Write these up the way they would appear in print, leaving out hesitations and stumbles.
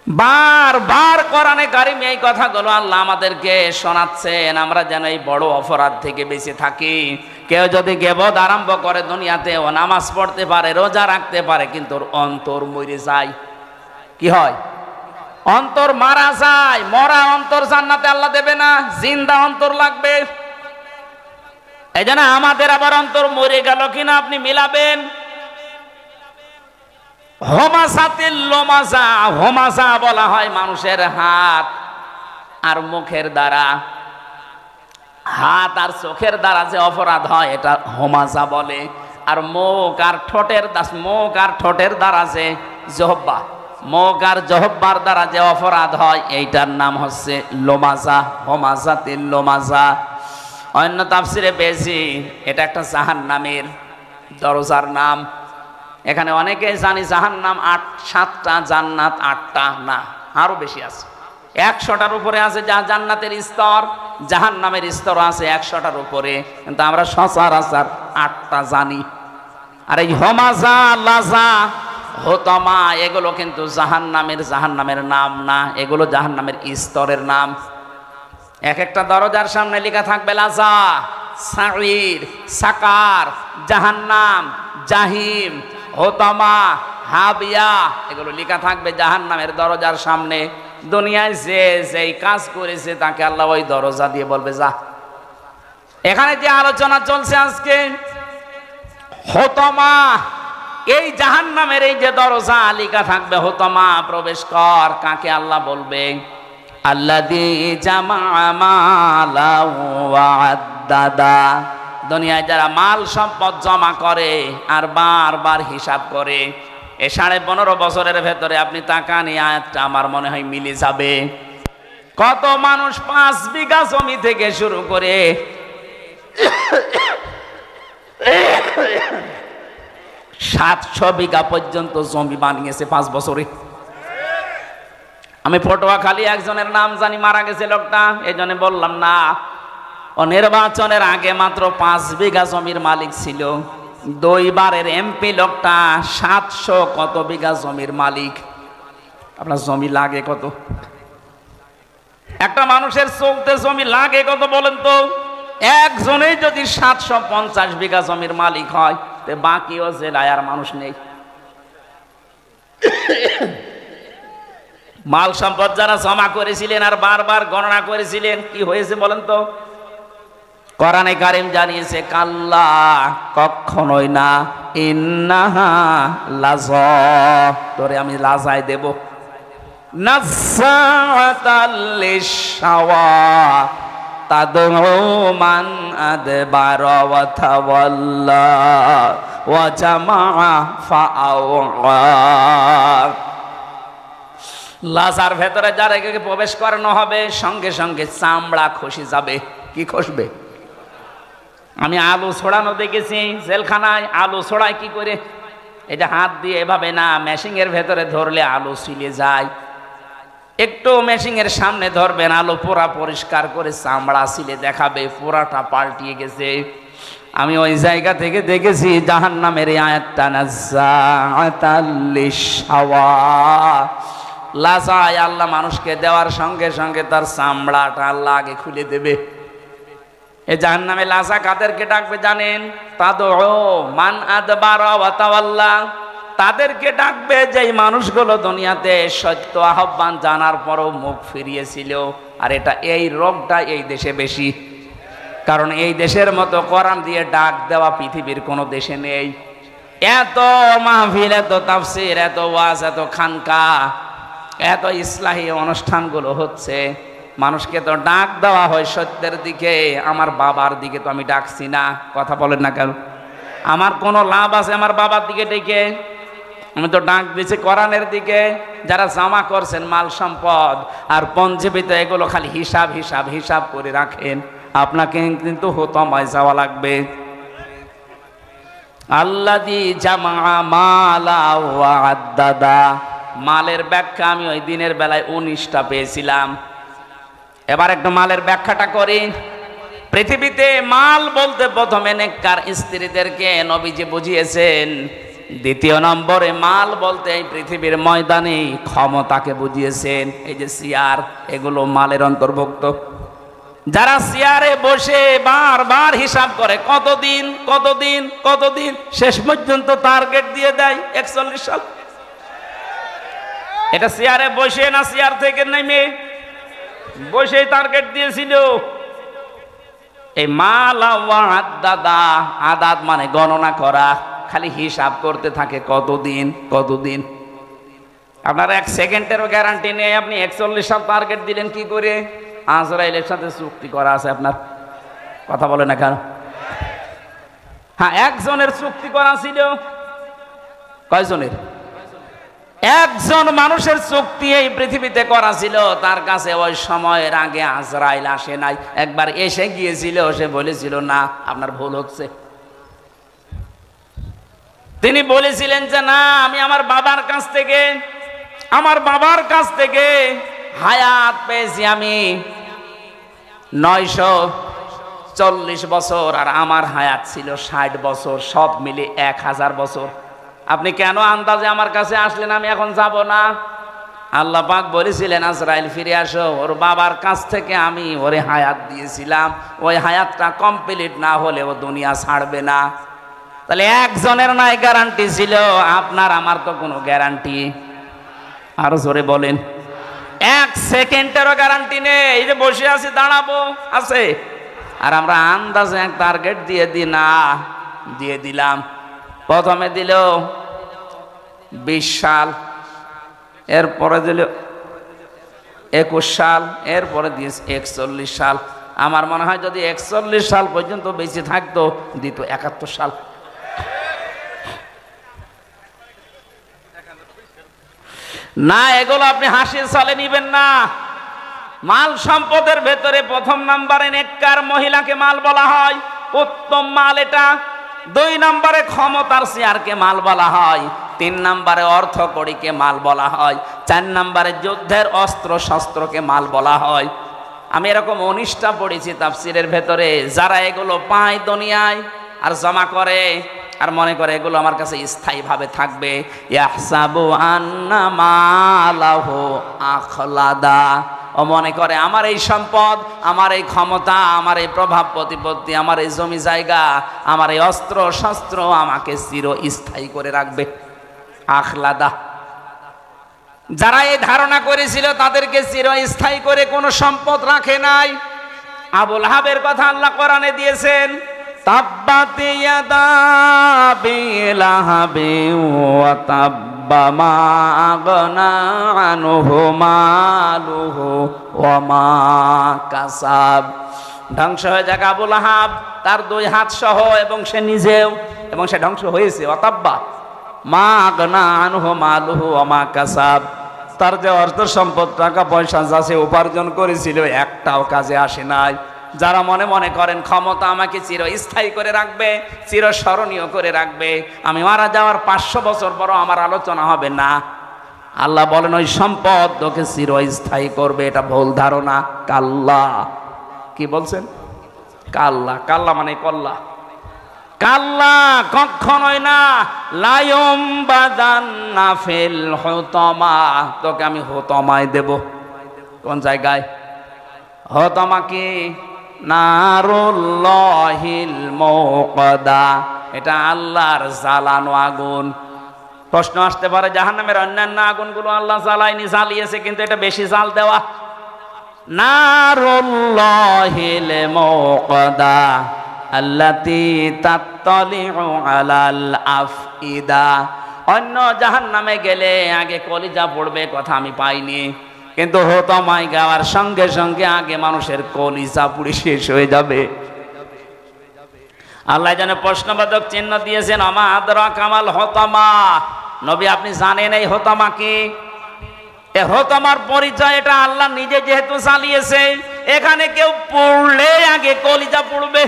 বারবার কোরআনে কারিমে এই কথাগুলো আল্লাহ আমাদেরকে শোনাচ্ছেন, আমরা যেন এই বড় অপরাধ থেকে বেঁচে থাকি। কেউ যদি গীবত আরম্ভ করে দুনিয়াতে, ও নামাজ পড়তে পারে, রোজা রাখতে পারে, কিন্তু ওর অন্তর মরে যায়। কি হয়? অন্তর মারা যায়। মরা অন্তর জান্নাতে আল্লাহ দেবে না, জিন্দা অন্তর লাগবে। এই জন্য আমাদের আবার অন্তর মরে গেল কিনা আপনি মিলাবেন। হোমাসাতিল লোমাসা, হোমাসা বলা হয় মানুষের হাত আর মুখের দ্বারা, হাত আর চোখের দ্বারা যে অপরাধ হয় এটা হোমাসা বলে। আর মুখ আর ঠোঁটের দ্বারা যে জহব্বা, মুখ আর জহব্বার দ্বারা যে অপরাধ হয় এইটার নাম হচ্ছে লোমাসা, হোমাসাতিল লোমাসা। অন্য তাফসিরে পেয়েছি এটা একটা জাহান্নামের দরজার নাম। এখানে অনেকে জানি জাহান্নাম 7টা, জান্নাত 8টা, না আরো বেশি আছে। 100টার উপরে আছে যা জান্নাতের স্তর, জাহান্নামের স্তর আছে 100টার উপরে, কিন্তু আমরা সচরাচর 8টা জানি। আর এই হোমাজা, লাজা, হোতমা এগুলো কিন্তু জাহান্নামের নাম না, এগুলো জাহান্নামের স্তরের নাম। এক একটা দরজার সামনে লেখা থাকবে লাজা, সাঈর, সাকার, জাহান্নাম, জাহিম, হোতামা, হাবিয়া, এগুলো লেখা থাকবে জাহান্নামের দরজার সামনে। দুনিয়ায় যে যেই কাজ করেছে তাকে আল্লাহ ওই দরজা দিয়ে বলবে যা। এখানে যে আলোচনা চলছে আজকে হোতামা, এই জাহান্নামের এই যে দরজা লেখা থাকবে হোতামা, প্রবেশ কর, কাকে আল্লাহ বলবে? আল্লাযী জামাআ মালাও ওয়া আদ্দাদা। দুনিয়ায় যারা মাল সম্পদ জমা করে আর বারবার হিসাব করে, এই 15.5 বছরের ভেতরে আপনি টাকা নিয়ে আয়াতটা আমার মনে হয় মিলে যাবে। কত মানুষ 5 বিঘা জমি থেকে শুরু করে 700 বিঘা পর্যন্ত জমি বানিয়েছে 5 বছরে। আমি পটুয়াখালী একজনের নাম জানি, মারা গেছে লোকটা, এই জন্য বললাম না। ও নির্বাচনের আগে মাত্র 5 বিঘা জমির মালিক ছিল। 2 বারের এমপি লোকটা 700 কত বিঘা জমির মালিক। আপনার জমি লাগে কত? একটা মানুষের চলতে জমি লাগে কত বলেন তো? একজনেই যদি 750 বিঘা জমির মালিক হয়, তো বাকিও জেলায় আর মানুষ নেই। মাল সম্পদ যারা জমা করেছিলেন আর বারবার গণনা করেছিলেন, কি হয়েছে বলেন তো? কোরআনে কারীম জানিয়েছে কাল্লা, কখনোই না, ইন্নাহা লাযা, তোরে আমি লাজায় দেব। নাযাতাল লিশাওয়া তাদউ মান আদবারা ওয়া তাওয়াল্লা ওয়া জামাআ ফাআওয়া। লাজার ভেতরে যারা প্রবেশ করানো হবে, সঙ্গে সঙ্গে চামড়া খসে যাবে। কি খসবে? আমি আলু ছড়ানো দেখেছি জেলখানায়। আলু ছড়ায় কি করে? এটা হাত দিয়ে এভাবে না, মেশিনের ভেতরে ধরলে আলু ছিলে যায়। একটু মেশিনের সামনে ধরবেন, আলু পোড়া পরিষ্কার করে চামড়া ছিলে দেখাবে পোড়াটা পাল্টিয়ে গেছে। আমি ওই জায়গা থেকে দেখেছি জাহান্নামের আয়াতটা, নাযাতাল লিশাওয়া, লাজায় আল্লাহ মানুষকে দেওয়ার সঙ্গে সঙ্গে তার চামড়াটা আল্লাহ আগে খুলে দেবে। এই জাহান্নামে লাজা কাদেরকে ডাকবে জানেন? তাদউ মান আদবারা ওয়া তাওয়াল্লা, তাদেরকে ডাকবে যেই মানুষগুলো দুনিয়াতে সত্য আহ্বান জানার পরও মুখ ফিরিয়েছিল। আর এই রোগটা এই দেশে বেশি, কারণ এই দেশের মতো কোরআন দিয়ে ডাক দেওয়া পৃথিবীর কোনো দেশে নেই। এত মাহফিল, এত তাফসীর, এত ওয়াজ, এত খানকা, এত ইসলাহী অনুষ্ঠানগুলো হচ্ছে, মানুষকে তো ডাক দেওয়া হয় সত্যের দিকে। আমার বাবার দিকে তো আমি ডাকছি না, কথা বলেন না কেন? আমার কোনো লাভ আছে আমার বাবার দিকে ডেকে? আমি তো ডাক দিয়েছি কোরআনের দিকে। যারা জমা করছেন মাল সম্পদ আর পঞ্জীবিত, এগুলো খালি হিসাব হিসাব হিসাব করে রাখেন, আপনাকে কিন্তু হোতামায় যাওয়া লাগবে। আল্লাযী জামাআ মালা ওয়া আদ্দাদা, মালের ব্যাখ্যা আমি ওই দিনের বেলায় 19টা পেয়েছিলাম। এবার একটু মালের ব্যাখ্যাটা করি। পৃথিবীতে মাল বলতে প্রথমে নেককার স্ত্রীদেরকে নবীজি বুঝিয়েছেন দ্বিতীয় নম্বরে মাল বলতে এই পৃথিবীর ময়দানে ক্ষমতাকে বুঝিয়েছেন। এই যে চেয়ার, এগুলো মালের অন্তর্ভুক্ত। যারা চেয়ারে বসে বারবার হিসাব করে কতদিন কতদিন কতদিন, শেষ পর্যন্ত টার্গেট দিয়ে দেয় 41 সাল। এটা চেয়ারে বসে না চেয়ার থেকে নেমে বসে টার্গেট দিয়েছিল। এই মালা দাদা, আদাত মানে গণনা করা, খালি হিসাব করতে থাকে কতদিন কতদিন। আপনার 1 সেকেন্ডেরও গ্যারান্টি নেই। আপনি 41 সাল টার্গেট দিলেন কি করে? আজরাইলের সাথে চুক্তি করা আছে আপনার, কথা বলে না কেন? হ্যাঁ, একজনের চুক্তি করা ছিল। কয়জনের? একজন মানুষের চুক্তি এই পৃথিবীতে করা ছিল। তার কাছে ওই সময়ের আগে আজরাইল আসে নাই, একবার এসে গিয়েছিল। সে বলেছিল না, আপনার ভুল হচ্ছে। তিনি বলেছিলেন যে না, আমি আমার বাবার কাছ থেকে হায়াত পেয়েছি আমি 940 বছর, আর আমার হায়াত ছিল 60 বছর, সব মিলে 1000 বছর। আপনি কেন আন্দাজে আমার কাছে আসলেন? আমি এখন যাব না। আল্লাহ পাক বলেছিলেন আজরাইল ফিরে আসো, ওর বাবার কাছ থেকে আমি ওরে হায়াত দিয়েছিলাম, ওই হায়াতটা কমপ্লিট না হলে ও দুনিয়া ছাড়বে না। তাহলে একজনের নাই গ্যারান্টি ছিল, আপনার আমার তো কোনো গ্যারান্টি। আরো জোরে বলেন। 1 সেকেন্ডেরও গ্যারান্টি নেই। এই যে বসে আছি, দাঁড়াবো আছে, আর আমরা আন্দাজে এক টার্গেট দিয়ে দিলাম। প্রথমে দিল 20 সাল, এরপরে দিল 21 সাল, এরপরে দিয়েছে 41 সাল। আমার মনে হয় যদি 41 সাল পর্যন্ত বেঁচে থাকতো, দিত 71 সাল। না, এগুলো আপনি হাসির সালে নিবেন না। মাল সম্পদের ভেতরে প্রথম নম্বরে নেককার মহিলাকে মাল বলা হয়, উত্তম মাল এটা। 2 নম্বরে ক্ষমতার চেয়ারকে মাল বলা হয়। 3 নম্বরে অর্থ কড়িকে মাল বলা হয়। 4 নম্বরে যুদ্ধের অস্ত্র শস্ত্রকে মাল বলা হয়। আমি এরকম 19টা পড়েছি তাফসিরের ভেতরে। যারা এগুলো পায় দুনিয়ায় আর জমা করে আর মনে করে এগুলো আমার কাছে স্থায়ীভাবে থাকবে, ইয়াহসাবু আন্না মালাহু আখলাদা, ও মনে করে আমার এই সম্পদ, আমার এই ক্ষমতা, আমার এই প্রভাব প্রতিপত্তি, আমার এই জমি জায়গা, আমার এই অস্ত্র শস্ত্র আমাকে চিরস্থায়ী করে রাখবে। আখলাদা। যারা এই ধারণা করেছিল তাদেরকে চিরস্থায়ী করে কোনো সম্পদ রাখে নাই। আবু লাহাবের কথা আল্লাহ কোরআনে দিয়েছেন, তাব্বাত ইয়াদা আবি লাহাবিন ওয়া তাব্বা মা আগনা আনহু মালুহু ওয়া মা কাসাব। ধ্বংস হয়ে যাক আবু লাহাব, তার 2 হাত সহ, এবং সে নিজেও, এবং সে ধ্বংস হয়েছে। ওয়া তাব্বা মা আগনা আনহু মালুহু ওয়া মা কাসাব। তার যে অর্থ সম্পদ, টাকা পয়সা যা সে উপার্জন করেছিল, একটাও কাজে আসে নাই। যারা মনে মনে করেন ক্ষমতা আমাকে চিরস্থায়ী করে রাখবে, চিরস্মরণীয় করে রাখবে, আমি মারা যাওয়ার 500 বছর পরও আমার আলোচনা হবে না, আল্লাহ বলেন ওই সম্পদ তোকে চিরস্থায়ী করবে। এটা ভুল ধারণা। কাল্লা, কি বলছেন? কাল্লা, কাল্লা মানে কল্লা। কাল্লা, কখনোই না। লায়ুম বাদান্না ফিল হুতামা, তোকে আমি হুতামায় দেব। কোন জায়গায়? হুতামা কি? নারুল্লাহিল মুকাদা, এটা আল্লাহর জ্বালানো আগুন। প্রশ্ন আসতে পারে জাহান্নামের অন্যান্য আগুনগুলো আল্লাহ জ্বালায়নি, জ্বালিয়েছে, কিন্তু এটা বেশি জাল দেওয়া। নারুল্লাহিল মুকাদা আল্লাতী তাত্তালিউ আলাল আফইদা। অন্য জাহান্নামে গেলে আগে কলিজা পড়বে, কথা আমি পাইনি, কিন্তু হুতামায় গাওয়ার সঙ্গে সঙ্গে আগে মানুষের কলিজা পুড়ে শেষ হয়ে যাবে। আল্লাহ যেন প্রশ্নবাচক চিহ্ন দিয়েছেন, আমা আদরাকা মাল হুতামা। নবী আপনি জানেন এই হুতামা কি? এই হুতামার পরিচয় এটা আল্লাহ নিজে যেহেতু চালিয়েছে, এখানে কেউ পড়লে আগে কলিজা পড়বে।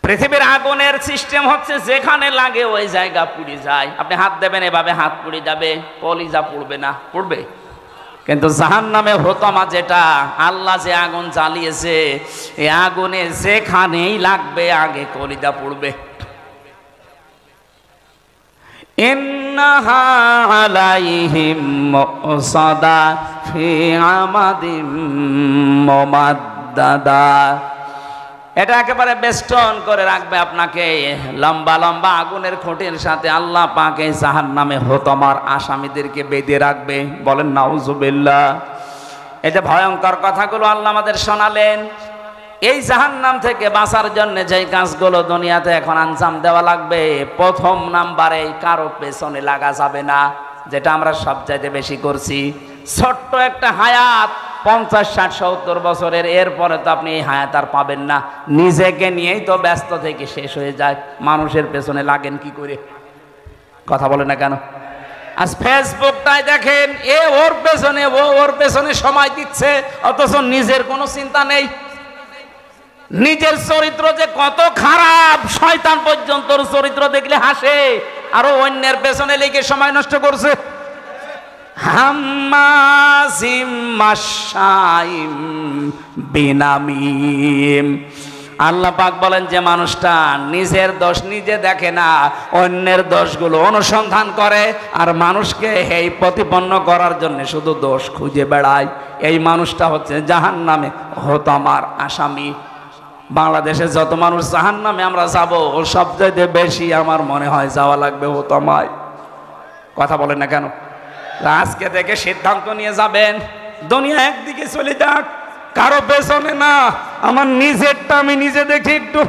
পৃথিবীর আগুনের সিস্টেম হচ্ছে যেখানে লাগে ওই জায়গা পুড়ে যায়। আপনি হাত দেবেন, এভাবে হাত পুড়ে যাবে, কলিজা পুড়বে না? পুড়বে। কিন্তু জাহান্নামে হুতামা যেটা আল্লাহ যে আগুন জ্বালিয়েছে, এই আগুনে যেখানেই লাগবে আগে কলিজা পুড়বে। ইন্নাহা আলাইহিম মুসাদা ফি আমাদিম মুমাদ্দাদা। এটা একেবারে বেষ্টন করে রাখবে আপনাকে লম্বা লম্বা আগুনের খুঁটির সাথে। আল্লাহ পাক এই জাহান্নামে হতমার আসামিদেরকে বেঁধে রাখবে। বলেন নাউজুবিল্লাহ। এই যে ভয়ঙ্কর কথাগুলো আল্লাহ আমাদের শোনালেন, এই জাহান্নাম থেকে বাঁচার জন্য যেই কাজগুলো দুনিয়াতে এখন আঞ্জাম দেওয়া লাগবে, প্রথম নাম্বারে কারো পেছনে লাগা যাবে না, যেটা আমরা সবচাইতে বেশি করছি। ছোট্ট একটা হায়াত 50, 60, 70 বছরের, এরপরে তো আপনি এই হায়াত আর পাবেন না। নিজেকে নিয়েই তো ব্যস্ত থেকে শেষ হয়ে যায়, মানুষের পেছনে লাগেন কি করে? কথা বলে না কেন? আজ ফেসবুকটাই দেখেন, এ ওর পেছনে, ও ওর পেছনে সময় দিচ্ছে, অথচ নিজের কোনো চিন্তা নেই। নিজের চরিত্র যে কত খারাপ, শয়তান পর্যন্ত চরিত্র দেখলে হাসে, আরো অন্যের পেছনে লেগে সময় নষ্ট করছে। হাম্মাজিম মাশাইম বিনামিম। আল্লাহ পাক বলেন যে মানুষটা নিজের দোষ নিজে দেখে না, অন্যের দোষগুলো অনুসন্ধান করে আর মানুষকে এই প্রতিপন্ন করার জন্য শুধু দোষ খুঁজে বেড়ায়, এই মানুষটা হচ্ছে জাহান্নামে হতমার আসামি। বাংলাদেশে যত মানুষ জাহান্নামে আমরা যাব, সবচেয়ে বেশি আমার মনে হয় যাওয়া লাগবে হতমায়। কথা বলেন না কেন? আজকে থেকে সিদ্ধান্ত নিয়ে যাবেন, দুনিয়া একদিকে চলে যাক, কারো পেছনে না। আমার নিজেরটা আমি নিজে দেখি একটু।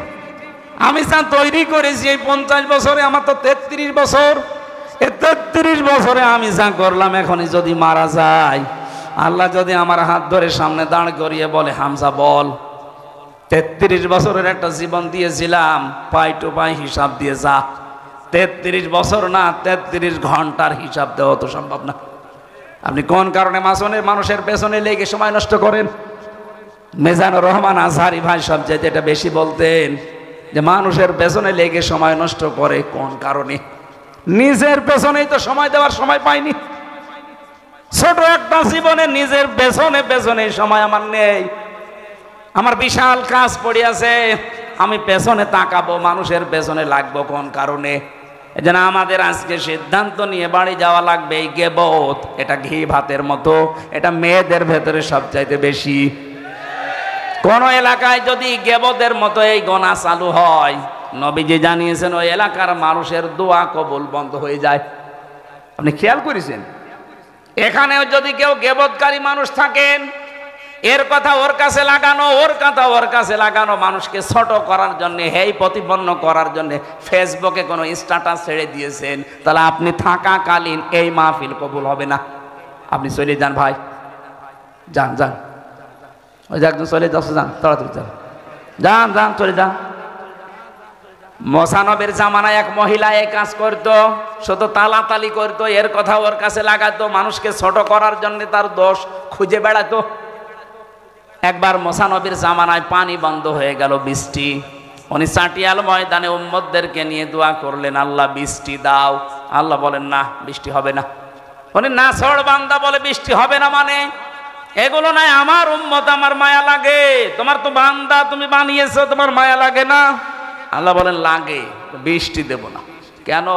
আমি যা তৈরি করেছি এই 50 বছরে, আমার তো 33 বছর, এই 33 বছরে আমি যা করলাম, এখনই যদি মারা যায়, আল্লাহ যদি আমার হাত ধরে সামনে দাঁড় করিয়ে বলে, হামজা বল, 33 বছরের একটা জীবন দিয়েছিলাম, পাই টু পাই হিসাব দিয়ে যা। 33 বছর না, 33 ঘন্টার হিসাব দেওয়া তো সম্ভব না। আপনি কোন কারণে মানুষের পেছনে লেগে সময় নষ্ট করেন? মিজানুর রহমান আজহারি ভাই সবচেয়ে এটা বেশি বলতেন, যে মানুষের পেছনে লেগে সময় নষ্ট করে কোন কারণে? নিজের পেছনেই তো সময় দেওয়ার সময় পাইনি। ছোট একটা জীবনে নিজের পেছনে সময় আমার নেই। আমার বিশাল কাজ পড়ে আছে, আমি পেছনে তাকাবো, মানুষের পেছনে লাগবো কোন কারণে? এজন্য আমাদের আজকে সিদ্ধান্ত নিয়ে বাড়ি যাওয়া লাগবে। এই গীবত, এটা ঘি ভাতের মতো, এটা মেয়েদের ভেতরে সবচাইতে বেশি। কোন এলাকায় যদি গীবতের মতো এই গোনা চালু হয়, নবীজি জানিয়েছেন ওই এলাকার মানুষের দোয়া কবুল বন্ধ হয়ে যায়। আপনি খেয়াল করেছেন? এখানেও যদি কেউ গীবতকারী মানুষ থাকেন, এর কথা ওর কাছে লাগানো, ওর কথা ওর কাছে লাগানো, মানুষকে ছোট করার জন্য, হেই প্রতিপন্ন করার জন্য ফেসবুকে কোনো স্ট্যাটাস ছেড়ে দিয়েছেন, তাহলে আপনি থাকাকালীন এই মাহফিল কবুল হবে না। আপনি চলে যান ভাই, যান যান, ওই যে একজন চলে যাচ্ছে, যান তাড়াতাড়ি যান, যান যান চলে যান। মোসানবের জামানায় এক মহিলা এই কাজ করতো, শুধু তালাতালি করতো, এর কথা ওর কাছে লাগাতো, মানুষকে ছোট করার জন্য তার দোষ খুঁজে বেড়াতো। একবার মোসানবীর জামানায় পানি বন্ধ হয়ে গেল, বৃষ্টি। উনি চাটিয়াল ময়দানে উম্মতদেরকে নিয়ে দোয়া করলেন, আল্লাহ বৃষ্টি দাও। আল্লাহ বলেন না, বৃষ্টি হবে না। উনি না ছড় বান্দা বলে বৃষ্টি হবে না, মানে এগুলো নাই, আমার উম্মত, আমার মায়া লাগে। তোমার তো বান্দা, তুমি বানিয়েছো, তোমার মায়া লাগে না? আল্লাহ বলেন লাগে, বৃষ্টি দেব না। কেন?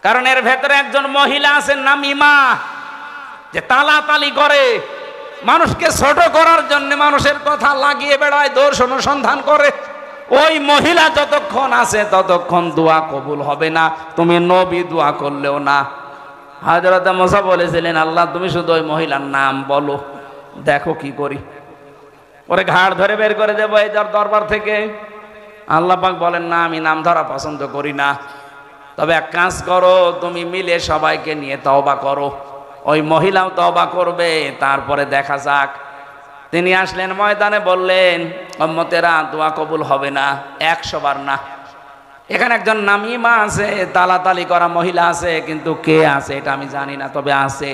কারণ এর ভেতরে একজন মহিলা আছেন নামিমা, যে তালাতালি করে, মানুষকে ছোট করার জন্য মানুষের কথা লাগিয়ে বেড়ায়, দোষ অনুসন্ধান করে। ওই মহিলা যতক্ষণ আছে ততক্ষণ দোয়া কবুল হবে না, তুমি নবী দোয়া করলেও না। হযরত মুসা বলেছিলেন, আল্লাহ তুমি শুধু ওই মহিলার নাম বলো, দেখো কি করি। ওরে ঘাড় ধরে বের করে দেবো এই দরবার থেকে। আল্লাহ পাক বলেন, না, আমি নাম ধরা পছন্দ করি না, তবে এক কাজ করো, তুমি মিলে সবাইকে নিয়ে তওবা করো। ওই মহিলাও তওবা করবে, তারপরে দেখা যাক। তিনি আসলেন ময়দানে, বললেন, উম্মতেরা দোয়া কবুল হবে না 100 বার না। এখানে একজন নামিমা আছে, তালাতালি করা মহিলা আছে, কিন্তু কে আছে এটা আমি জানি না, তবে আছে।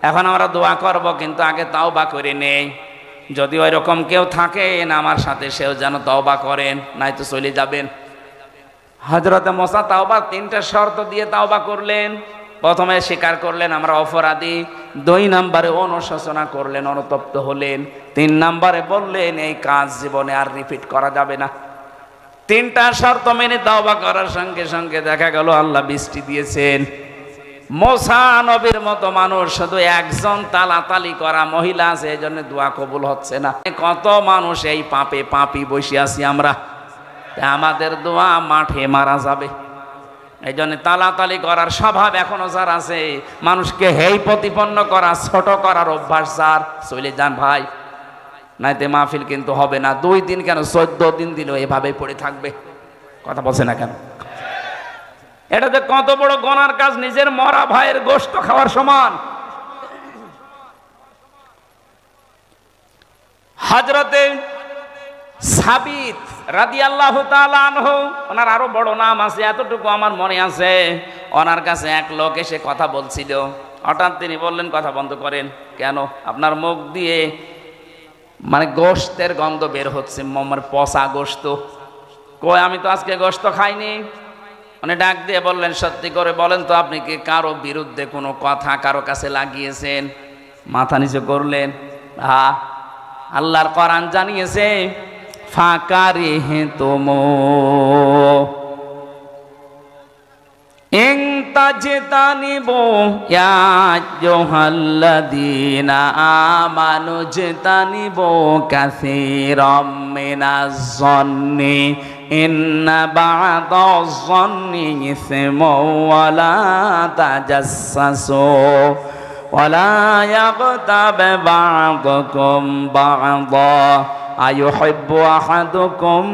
এখন আমরা দোয়া করব, কিন্তু আগে তওবা করে নেই। যদি ওই রকম কেউ থাকেন আমার সাথে, সেও যেন তওবা করেন, নাই তো চলে যাবেন। হযরত মুসা তওবা 3টা শর্ত দিয়ে তওবা করলেন। প্রথমে স্বীকার করলেন আমরা অপরাধী, 2 নম্বরে অনুশোচনা করলেন, অনুতপ্ত হলেন, 3 নম্বরে বললেন এই কাজ জীবনে আর রিপিট করা যাবে না। তিনটা শর্ত মেনে তওবা করার সঙ্গে সঙ্গে দেখা গেল আল্লাহ বৃষ্টি দিয়েছেন। মুসা নবীর মতো মানুষ, শুধু একজন তালাতালি করা মহিলা আছে, এই জন্য দোয়া কবুল হচ্ছে না। কত মানুষ এই পাপে পাপি বসে আছি আমরা, আমাদের দোয়া মাঠে মারা যাবে। এই জন্য তালাতালি করার স্বভাব এখনো যার আছে, মানুষকে হেই প্রতিপন্ন করা, ছোট করার অভ্যাস যার, চলে যান ভাই, নাইতে মাহফিল কিন্তু হবে না। 2 দিন কেন 14 দিন দিলেও এভাবেই পড়ে থাকবে। কথা বলছে না কেন? এটা যে কত বড় গুনার কাজ, নিজের মরা ভাইয়ের গোশত খাওয়ার সমান। হযরতে সাবিত রাদিয়াল্লাহু তাআলা আনহু, ওনার আরো বড় নাম আছে, এতটুকু আমার মনে আছে। ওনার কাছে এক লোক এসে কথা বলছিল, হঠাৎ তিনি বললেন, কথা বন্ধ করেন। কেন? আপনার মুখ দিয়ে মানে গোশতের গন্ধ বের হচ্ছে, পচা গোশত। কই, আমি তো আজকে গোশত খাইনি। উনি ডাক দিয়ে বললেন, সত্যি করে বলেন তো, আপনি কি কারো বিরুদ্ধে কোনো কথা কারো কাছে লাগিয়েছেন? মাথা নিচু করলেন। হ্যাঁ, আল্লাহর কোরআন জানিয়েছে, ফাকারিহতুম ইন তাজতানিবু ইয়া আইয়ুহাল্লাযীনা আমানু জতানিবু কাসীরাম মিনাজ যন্নি ইন্না বা'দাজ যন্নি ইসমু ওয়া লা তাজাসসু ওয়া লা ইয়াগতাব বা'দুকুম বা'দা আইয়ুহিব্বু আহাদুকুম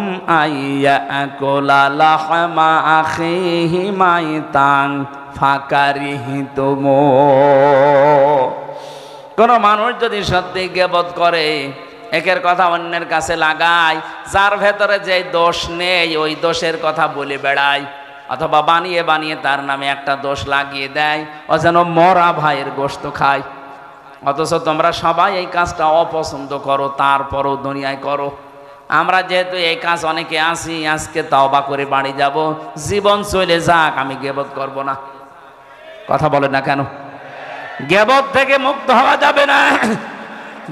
আইয়াকুলা লাহমা আখিহি মাইতান ফাকারিহতুম। কোন মানুষ যদি সত্যি গীবত করে, একের কথা অন্যের কাছে লাগায়, যার ভেতরে যে দোষ নেই ওই দোষের কথা বলে বেড়ায়, অথবা বানিয়ে বানিয়ে তার নামে একটা দোষ লাগিয়ে দেয়, ও যেন মরা ভাইয়ের গোশত খায়। অথচ তোমরা সবাই এই কাজটা অপছন্দ করো, তারপরও দুনিয়ায় করো। আমরা যেহেতু এই কাজ অনেকে আসি, আজকে তওবা করে বাড়ি যাব, জীবন চলে যাক, আমি গীবত করব না। কথা বলে না কেন? গীবত থেকে মুক্ত হওয়া যাবে না।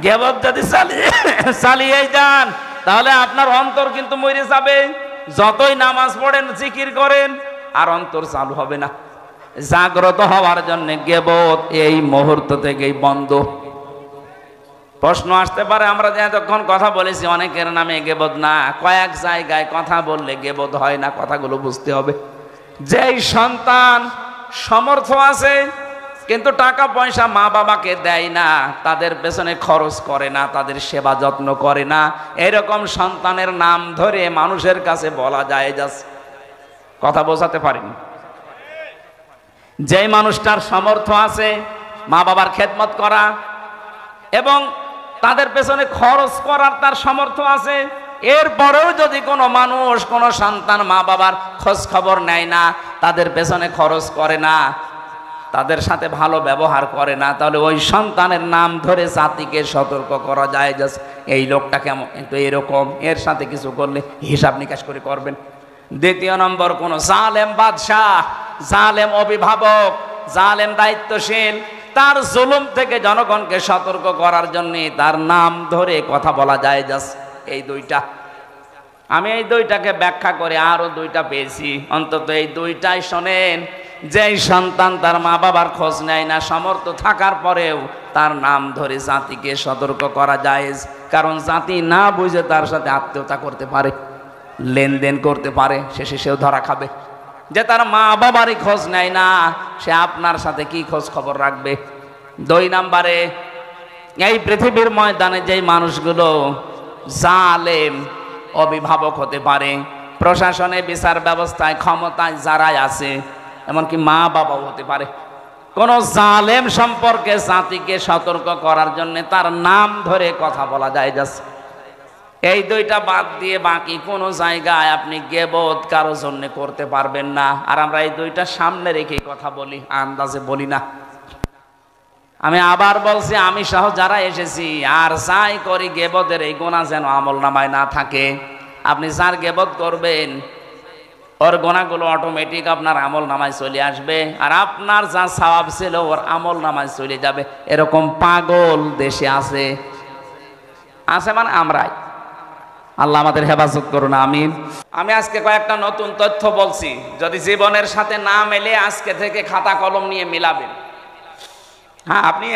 গীবত যদি চালিয়ে যান, তাহলে আপনার অন্তর কিন্তু মরে যাবে। যতই নামাজ পড়েন, জিকির করেন, আর অন্তর চালু হবে না। জাগ্রত হওয়ার জন্য গীবত এই মুহূর্ত থেকেই বন্ধ। প্রশ্ন আসতে পারে, আমরা যে এতক্ষণ কথা বলেছি অনেকের নামে গীবত না, কয়েক জায়গায় কথা বললে গীবত হয় না। কথাগুলো বুঝতে হবে। যেই সন্তান সমর্থ আছে কিন্তু টাকা পয়সা মা বাবাকে দেয় না, তাদের পেছনে খরচ করে না, তাদের সেবা যত্ন করে না, এরকম সন্তানের নাম ধরে মানুষের কাছে বলা যায় যাচ্ছে। কথা বোঝাতে পারিনি? যেই মানুষটার সামর্থ্য আছে মা বাবার খেদমত করা এবং তাদের পেছনে খরচ করার তার সামর্থ্য আছে, এরপরেও যদি কোনো মানুষ, কোনো সন্তান মা বাবার খোঁজ খবর নেয় না, তাদের পেছনে খরচ করে না, তাদের সাথে ভালো ব্যবহার করে না, তাহলে ওই সন্তানের নাম ধরে জাতিকে সতর্ক করা যায় যে এই লোকটা কেমন, কিন্তু এরকম, এর সাথে কিছু করলে হিসাব নিকাশ করে করবেন। দ্বিতীয় নম্বর, কোন জালেম বাদশাহ, জালেম অভিভাবক, জালেম দায়িত্বশীল, তার জুলুম থেকে জনগণকে সতর্ক করার জন্য তার নাম ধরে কথা বলা যায় যাচ্ছে। এই দুইটা, আমি এই দুইটাকে ব্যাখ্যা করে আরো দুইটা পেয়েছি, অন্তত এই দুইটাই শোনেন। যেই সন্তান তার মা বাবার খোঁজ নেয় না, সামর্থ্য থাকার পরেও তার নাম ধরে জাতিকে সতর্ক করা যায়, কারণ জাতি না বুঝে তার সাথে আত্মীয়তা করতে পারে, লেনদেন করতে পারে, শেষে সেও ধরা খাবে। যে তার মা বাবারই খোঁজ নেয় না, সে আপনার সাথে কি খোঁজ খবর রাখবে? 2 নম্বরে, এই পৃথিবীর ময়দানে যেই মানুষগুলো জালেম অভিভাবক হতে পারে, প্রশাসনে, বিচার ব্যবস্থায়, ক্ষমতায় যারাই আছে, এমনকি মা বাবাও হতে পারে, কোন জালেম সম্পর্কে জাতিকে সতর্ক করার জন্য তার নাম ধরে কথা বলা যায় যাচ্ছে। এই দুইটা বাদ দিয়ে বাকি কোন জায়গায় আপনি গীবত কারো জন্য করতে পারবেন না। আর আমরা এই দুইটা সামনে রেখে কথা বলি, আন্দাজে বলি না। আমি আবার বলছি, আমি সহ যারা এসেছি, আর যাই করি গীবতের এই গুনাহ যেন আমলনামায় না থাকে। আপনি যার গীবত করবেন ওর গুনাহগুলো অটোমেটিক আপনার আমলনামায় চলে আসবে, আর আপনার যা সওয়াব ছিল ওর আমলনামায় চলে যাবে। এরকম পাগল দেশে আছে, আছে মানে আমরাই। আল্লাহ আমাদের হেফাজত করুন, আমিন। আমি আজকে কয়েকটা নতুন তথ্য বলছি, যদি জীবনের সাথে না মেলে আজকে থেকে খাতা কলম নিয়ে মিলাবেন। হ্যাঁ, আপনি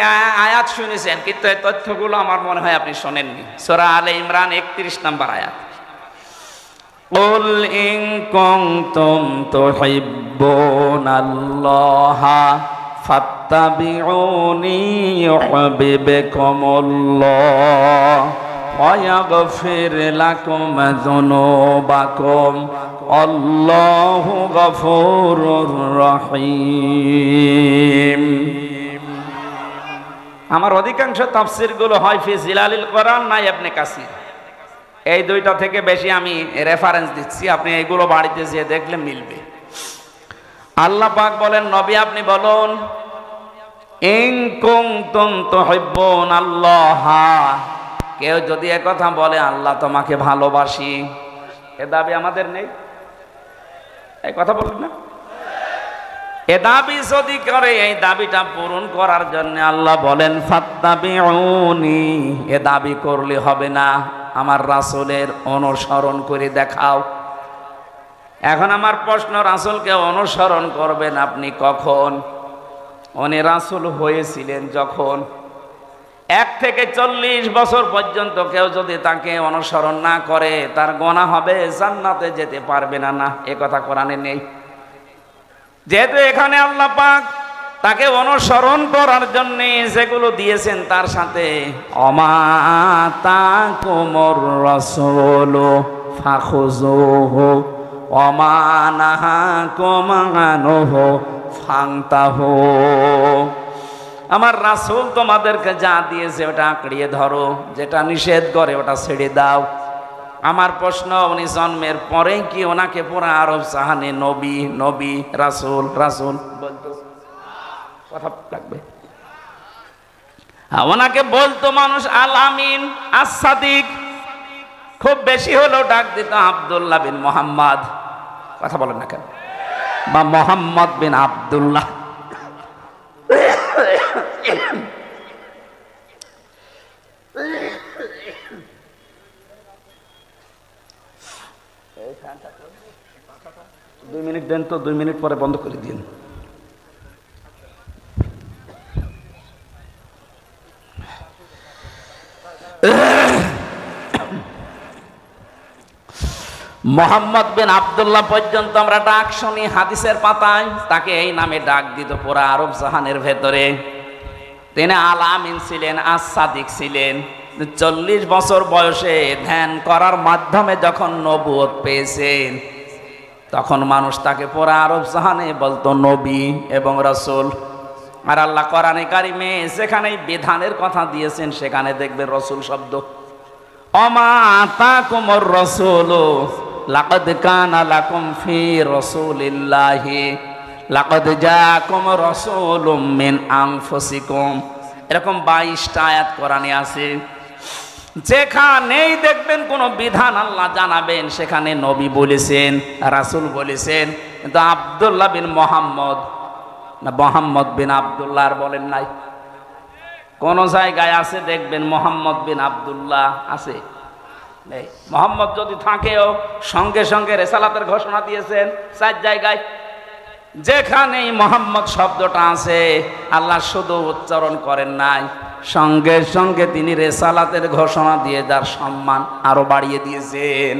আয়াত শুনেছেন, কিন্তু এই তথ্যগুলো আমার মনে হয় আপনি শোনেননি। সূরা আলে ইমরান 31 নম্বর আয়াত, কুল ইন কুনতুম তুহিব্বুনাল্লাহা ফাত্তাবিউনি ইউহিব্বুকুমুল্লাহ ওয়া ইয়াগফির লাকুম যুনুবাকুম আল্লাহু গফুরুর রহিম। আমার অধিকাংশ তাফসীরগুলো হয় ফি জিলালিল কোরআন না ইবনে কাসির, এই দুইটা থেকে বেশি আমি রেফারেন্স দিচ্ছি, আপনি এইগুলো বাড়িতে যেয়ে দেখলে মিলবে। আল্লাহ পাক বলেন, নবী আপনি বলুন, ইন কুনতুম তুহিব্বুনাল্লাহ, কেউ যদি একথা বলে আল্লাহ তোমাকে ভালোবাসি, এ দাবি আমাদের নেই, এই কথা বলুন না। এ দাবি যদি করে, এই দাবিটা পূরণ করার জন্য আল্লাহ বলেন ফাত্তাবিউনি, এ দাবি করলে হবে না, আমার রাসূলের অনুসরণ করে দেখাও। এখন আমার প্রশ্ন, রাসূলকে অনুসরণ করবেন আপনি কখন? উনি রাসূল হয়েছিলেন যখন। 1 থেকে 40 বছর পর্যন্ত কেউ যদি তাকে অনুসরণ না করে, তার গুনাহ হবে, জান্নাতে যেতে পারবে না। না, এ কথা কোরআনে নেই। যেহেতু এখানে আল্লাহ পাক তাকে অনুসরণ করার জন্য যেগুলো দিয়েছেন, তার সাথে অমা তাকুমুর রাসূলু ফাখুযুহু ওমা নাহাকুম আনহু ফান্তাহু, আমার রাসূল তোমাদেরকে যা দিয়েছে ওটা আঁকড়িয়ে ধরো, যেটা নিষেধ করে ওটা ছেড়ে দাও। আমার প্রশ্ন, উনি জন্মের পরে কি ওনাকে পুরা আরব জাহানে নবী নবী রাসূল রাসূল বলতো? কথা লাগবে। ওনাকে বলতো মানুষ আল আমিন, আস সাদিক, খুব বেশি হলো ডাক দিত আব্দুল্লাহ বিন মুহাম্মদ, কথা বলেন না কেন, বা মোহাম্মদ বিন আব্দুল্লাহ। দুই মিনিট দেন তো, 2 মিনিট পরে বন্ধ করে দিন। মোহাম্মদ বিন আব্দুল্লাহ পর্যন্ত আমরা ডাক শুনি হাদিসের পাতায়, তাকে এই নামে ডাক দিত পুরা আরব জাহানের ভেতরে। তিনি আল আমিন ছিলেন, আস সাদিক ছিলেন। 40 বছর বয়সে ধ্যান করার মাধ্যমে যখন নবুয়ত পেয়েছেন, তখন মানুষ তাকে পুরা আরব জাহানে বলতো নবী এবং রাসূল। আর আল্লাহ কোরআনে কারিমে যেখানেই বিধানের কথা দিয়েছেন, সেখানে দেখবেন রাসূল শব্দ। ওমা আতাকুমুর রাসূলু লাকাদ কানা লাকুম ফি রাসূলিল্লাহি লাকাদ জাআকুম রাসূলুম মিন আনফুসিকুম, এরকম 22টা আয়াত কোরআনে আছে। যেখানেই দেখবেন কোন বিধান আল্লাহ জানাবেন, সেখানে নবী বলেছেন, রাসূল বলেছেন, কিন্তু আব্দুল্লাহ বিন মুহাম্মদ না মোহাম্মদ বিন আব্দুল্লাহ আর বলেন নাই। কোন জায়গায় আছে দেখবেন মোহাম্মদ বিন আব্দুল্লাহ আছে? নেই। মোহাম্মদ যদি থাকেও সঙ্গে সঙ্গে রেসালাতের ঘোষণা দিয়েছেন 4 জায়গায়। যেখানেই মোহাম্মদ শব্দটা আছে, আল্লাহ শুধু উচ্চারণ করেন নাই, সঙ্গে সঙ্গে তিনি রেসালাতের ঘোষণা দিয়ে তার সম্মান আরো বাড়িয়ে দিয়েছেন।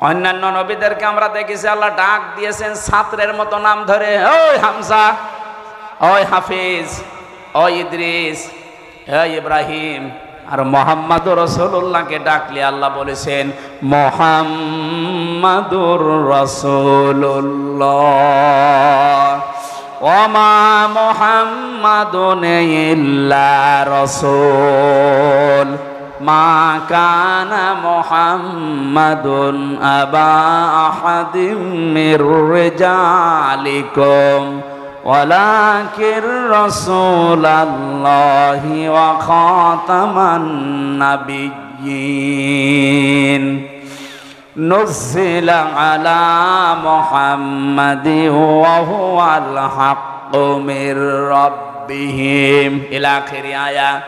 অন্যান্য নবীদেরকে আমরা দেখেছি আল্লাহ ডাক দিয়েছেন ছাত্রের মতো নাম ধরে, ওই হামজা, ওই হাফিজ, ওই ইদ্রিস, ওই ইব্রাহিম। আর মুহাম্মাদুর রাসূলুল্লাহকে ডাকলে আল্লাহ বলেছেন মুহাম্মাদুর রাসূলুল্লাহ ওমা মুহাম্মাদুন ইল্লা রাসূল মা কানা মুহাম্মাদুন আবা আহাদিম মির রিজালিকুম ওয়ালাকিন রাসূলুল্লাহি ওয়া খাতামান নাবিয়্যিন নুযিলা আলা মুহাম্মাদিন ওয়া হুয়াল হাক্কু মির রাব্বিহিম ইলা আখির আয়াত।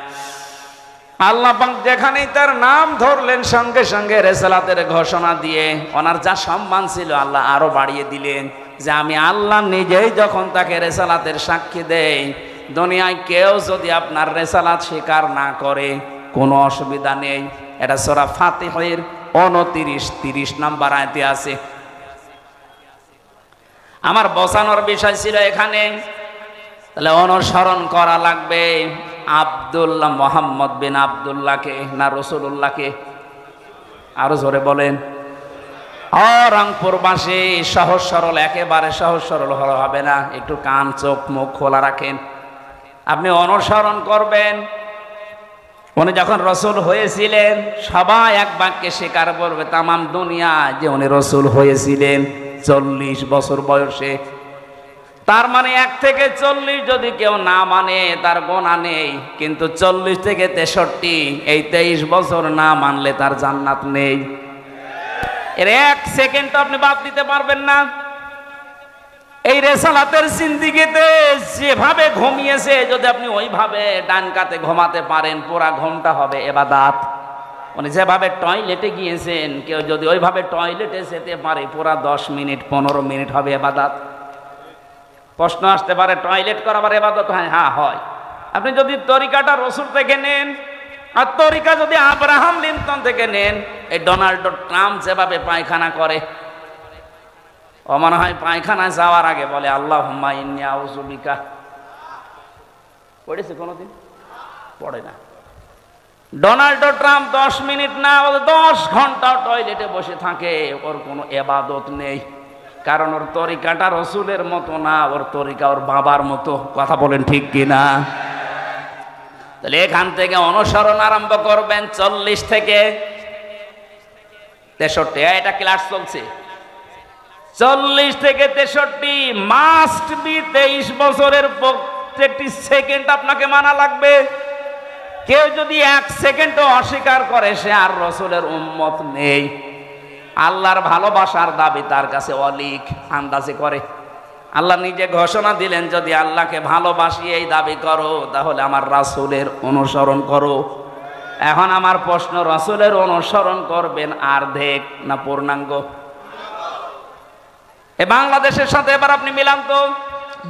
আল্লাহ পাক যেখানেই তার নাম ধরলেন সঙ্গে সঙ্গে রেসালাতের ঘোষণা দিয়ে ওনার যা সম্মান ছিল আল্লাহ আরো বাড়িয়ে দিলেন, যে আমি আল্লাহ নিজেই যখন তাকে রেসালাতের সাক্ষী দেই, দুনিয়ায় কেউ যদি আপনার রেসালাত স্বীকার না করে কোনো অসুবিধা নেই। এটা সূরা ফাতিহার 29-30 নম্বর আয়াতে আছে। আমার বসানোর বিষয় ছিল এখানে, তাহলে অনুসরণ করা লাগবে আব্দুল্লাহ, মোহাম্মদ বিন আব্দুল্লাহকে না রসুল্লাহকে? আরো জোরে বলেন। রংপুরবাসী সহজ সরল, একেবারে সহজ সরল হবে না, একটু কান চোখ মুখ খোলা রাখেন। আপনি অনুসরণ করবেন। উনি যখন রসুল হয়েছিলেন সবাই এক বাক্যে স্বীকার করবে তামাম দুনিয়া যে উনি রসুল হয়েছিলেন 40 বছর বয়সে। তার মানে 1 থেকে 40 যদি কেউ না মানে তার গোনা নেই, কিন্তু 40 থেকে 63 এই 23 বছর না মানলে তার জান্নাত নেই। এর 1 সেকেন্ড আপনি বাদ দিতে পারবেন না। এই রেসালাতের জিন্দেগিতে যেভাবে ঘুমিয়েছে যদি আপনি ওইভাবে ডান কাতে ঘুমাতে পারেন, পুরা ঘুমটা হবে ইবাদত। উনি যেভাবে টয়লেটে গিয়েছেন, কেউ যদি ওইভাবে টয়লেটে যেতে পারে পুরা 10 মিনিট 15 মিনিট হবে ইবাদত। প্রশ্ন আসতে পারে টয়লেট করা আবার ইবাদত হয়? হ্যাঁ হয়। আপনি যদি তরিকাটা রসুল থেকে নেন আর তরিকা যদি আব্রাহাম লিঙ্কন থেকে নেন, এই ডোনাল্ড ট্রাম্প যেভাবে পায়খানা করে, ও মনে হয় পায়খানায় যাওয়ার আগে বলে আল্লাহুম্মা ইন্নী আউযু বিকা। পড়েছে কোনোদিন? পড়ে না। ডোনাল্ড ট্রাম্প 10 মিনিট না 10 ঘন্টা টয়লেটে বসে থাকে, ওর কোনো ইবাদত নেই, কারণ ওর তরিকাটা রসুলের মতো না, ওর তরিকা ওর বাবার মতো। কথা বলেন ঠিক কিনা? তাহলে এখান থেকে অনুসরণ আরম্ভ করবেন 40 থেকে 63। এটা ক্লাস চলছে 40 থেকে 63, মাস্ট বি 23 বছরের প্রত্যেকটি সেকেন্ড আপনাকে মানা লাগবে। কেউ যদি 1 সেকেন্ডও অস্বীকার করে সে আর রসুলের উম্মত নেই। আল্লাহর ভালোবাসার দাবি তার কাছে অলিক, আন্দাজে করে। আল্লাহ নিজে ঘোষণা দিলেন, যদি আল্লাহকে ভালোবাসি এই দাবি করো তাহলে আমার রাসূলের অনুসরণ করো। এখন আমার প্রশ্ন, রাসূলের অনুসরণ করবেন অর্ধেক না পূর্ণাঙ্গ? এ বাংলাদেশের সাথে এবার আপনি মিলান তো,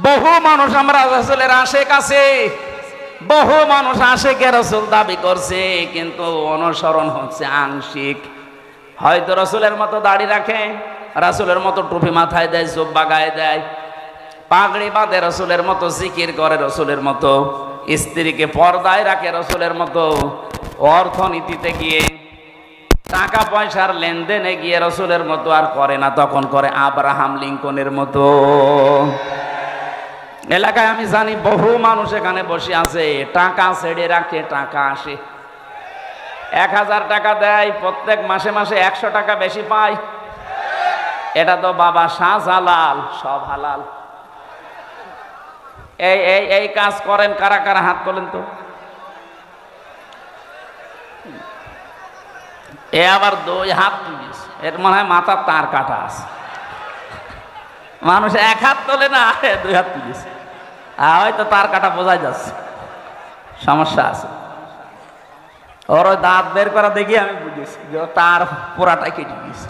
বহু মানুষ আমরা রাসূলের আশিক আছে, বহু মানুষ আশিকে রাসূল দাবি করছে, কিন্তু অনুসরণ হচ্ছে আংশিক। হয়তো রসুলের মতো দাড়ি রাখে, রাসূলের মতো টুপি মাথায় দেয়, জুব্বা গায়ে দেয়, পাগড়ি বাঁধে রসুলের মতো, জিকির করে রসুলের মতো, স্ত্রীকে পর্দায় রাখে রসুলের মতো, অর্থনীতিতে গিয়ে টাকা পয়সার লেনদেনে গিয়ে রসুলের মতো আর করে না, তখন করে আব্রাহাম লিঙ্কনের মতো। এলাকায় আমি জানি বহু মানুষ এখানে বসে আছে, টাকা ছেড়ে রাখে, টাকা আসে, 1000 টাকা দেয়, প্রত্যেক মাসে মাসে 100 টাকা বেশি পায়। এটা তো বাবা শাহজালাল, সব হালাল। এই এই এই কাজ করেন কারা কারা? হাত তোলেন তো। এ আবার 2 হাত তুলিস, এর মনে হয় মাথার তার কাটা আছে। মানুষ 1 হাত তোলে না, 2 হাত তুলিস, হয়তো তার কাটা বোঝাই যাচ্ছে, সমস্যা আছে। ওর ওই দাঁত বের করা দেখি আমি বুঝেছি যে তার পুরাটাই কেটে দিয়েছে।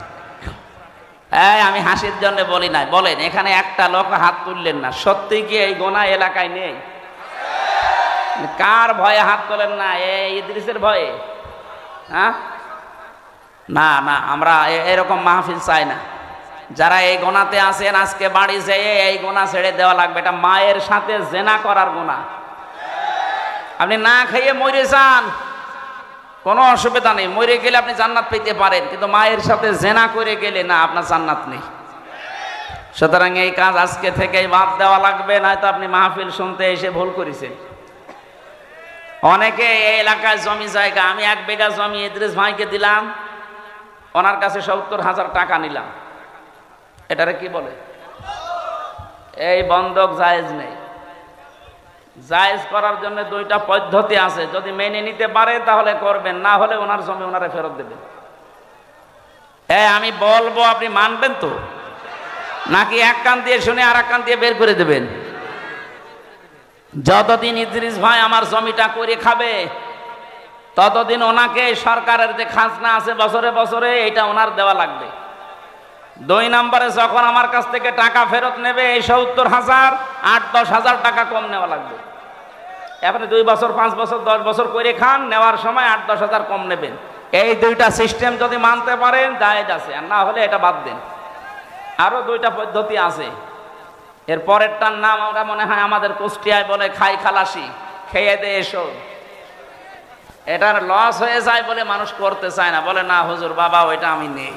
আমি হাসির জন্য বলি নাই। বলেন, এখানে একটা লোক হাত তুললেন না, সত্যি কি এই গোনা এলাকায় নেই? কার ভয়ে হাত তোলেন না? এই ইদ্রিসের ভয়ে? হ্যাঁ, না না, আমরা এরকম মাহফিল চাই না। যারা এই গোনাতে আছেন আজকে বাড়ি যেয়ে এই গোনা ছেড়ে দেওয়া লাগবে। এটা মায়ের সাথে জেনা করার গোনা। আপনি না খেয়ে মরে যান, কোনো অসুবিধা নেই, মরে গেলে আপনি জান্নাত পেতে পারেন, কিন্তু মায়ের সাথে জেনা করে গেলে না, আপনার জান্নাত নেই। সুতরাং এই কাজ আজকে থেকেই বাদ দেওয়া লাগবে, নয়তো আপনি মাহফিল শুনতে এসে ভুল করেছেন। অনেকে এই এলাকায় জমি জায়গা, আমি 1 বিঘা জমি ইদ্রিস ভাইকে দিলাম, ওনার কাছে 70,000 টাকা নিলাম, এটারে কি বলে? এই বন্ধক জায়েজ নেই। জায়েজ করার জন্য 2টা পদ্ধতি আছে, যদি মেনে নিতে পারে তাহলে করবেন, না হলে ওনার জমি ওনারে ফেরত দেবেন। আমি বলবো, আপনি মানবেন তো, নাকি এক কান দিয়ে শুনে আর এক কান দিয়ে বের করে দেবেন? যতদিন ইদ্রিস ভাই আমার জমিটা করে খাবে ততদিন ওনাকে সরকারের যে খাজনা আছে বছরে বছরে এটা ওনার দেওয়া লাগবে। 2 নম্বরে যখন আমার কাছ থেকে টাকা ফেরত নেবে এই 70,000 8-10,000 টাকা কম নেওয়া লাগবে। আপনি 2 বছর 5 বছর 10 বছর করে খান, নেওয়ার সময় 8-10,000 কম নেবেন। এই 2টা সিস্টেম যদি মানতে পারেন জায়েজ আছে, আর না হলে এটা বাদ দেন। আরো 2টা পদ্ধতি আছে। এর পরেরটার নাম আমরা মনে হয় আমাদের কুষ্টিয়ায় বলে খাই খালাসি, খেয়ে দে এসো। এটার লস হয়ে যায় বলে মানুষ করতে চায় না, বলে না হুজুর বাবা ওইটা আমি নেই।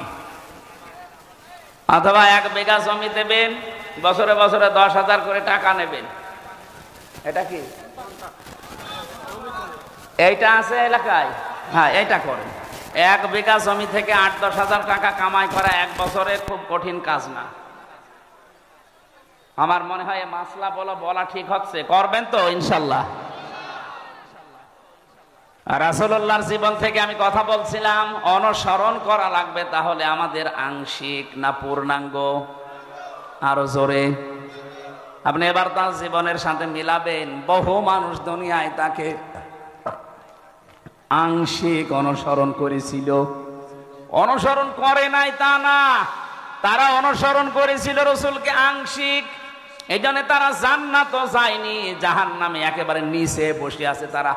অথবা 1 বিঘা জমি দেবেন, বছরে বছরে 10,000 করে টাকা নেবেন। এটা কি এইটা আছে এলাকায়? হ্যাঁ, এইটা করেন। 1 বিঘা জমি থেকে 8-10,000 টাকা কামাই করা 1 বছরে খুব কঠিন কাজ না। আমার মনে হয় মাসলা বলা ঠিক হচ্ছে, করবেন তো ইনশাল্লাহ। রাসূলুল্লাহর জীবন থেকে আমি কথা বলছিলাম, অনুসরণ করা লাগবে তাহলে আমাদের আংশিক না পূর্ণাঙ্গ? আরো জোরে। আপনি এবার তার জীবনের সাথে মিলাবেন, বহু মানুষ দুনিয়ায় তাকে আংশিক অনুসরণ করেছিল, অনুসরণ করে নাই তা না, তারা অনুসরণ করেছিল রাসূলকে আংশিক। এই জন্য তারা জান্নাতও যায়নি, জাহান্নামে একেবারে নিচে বসে আছে তারা।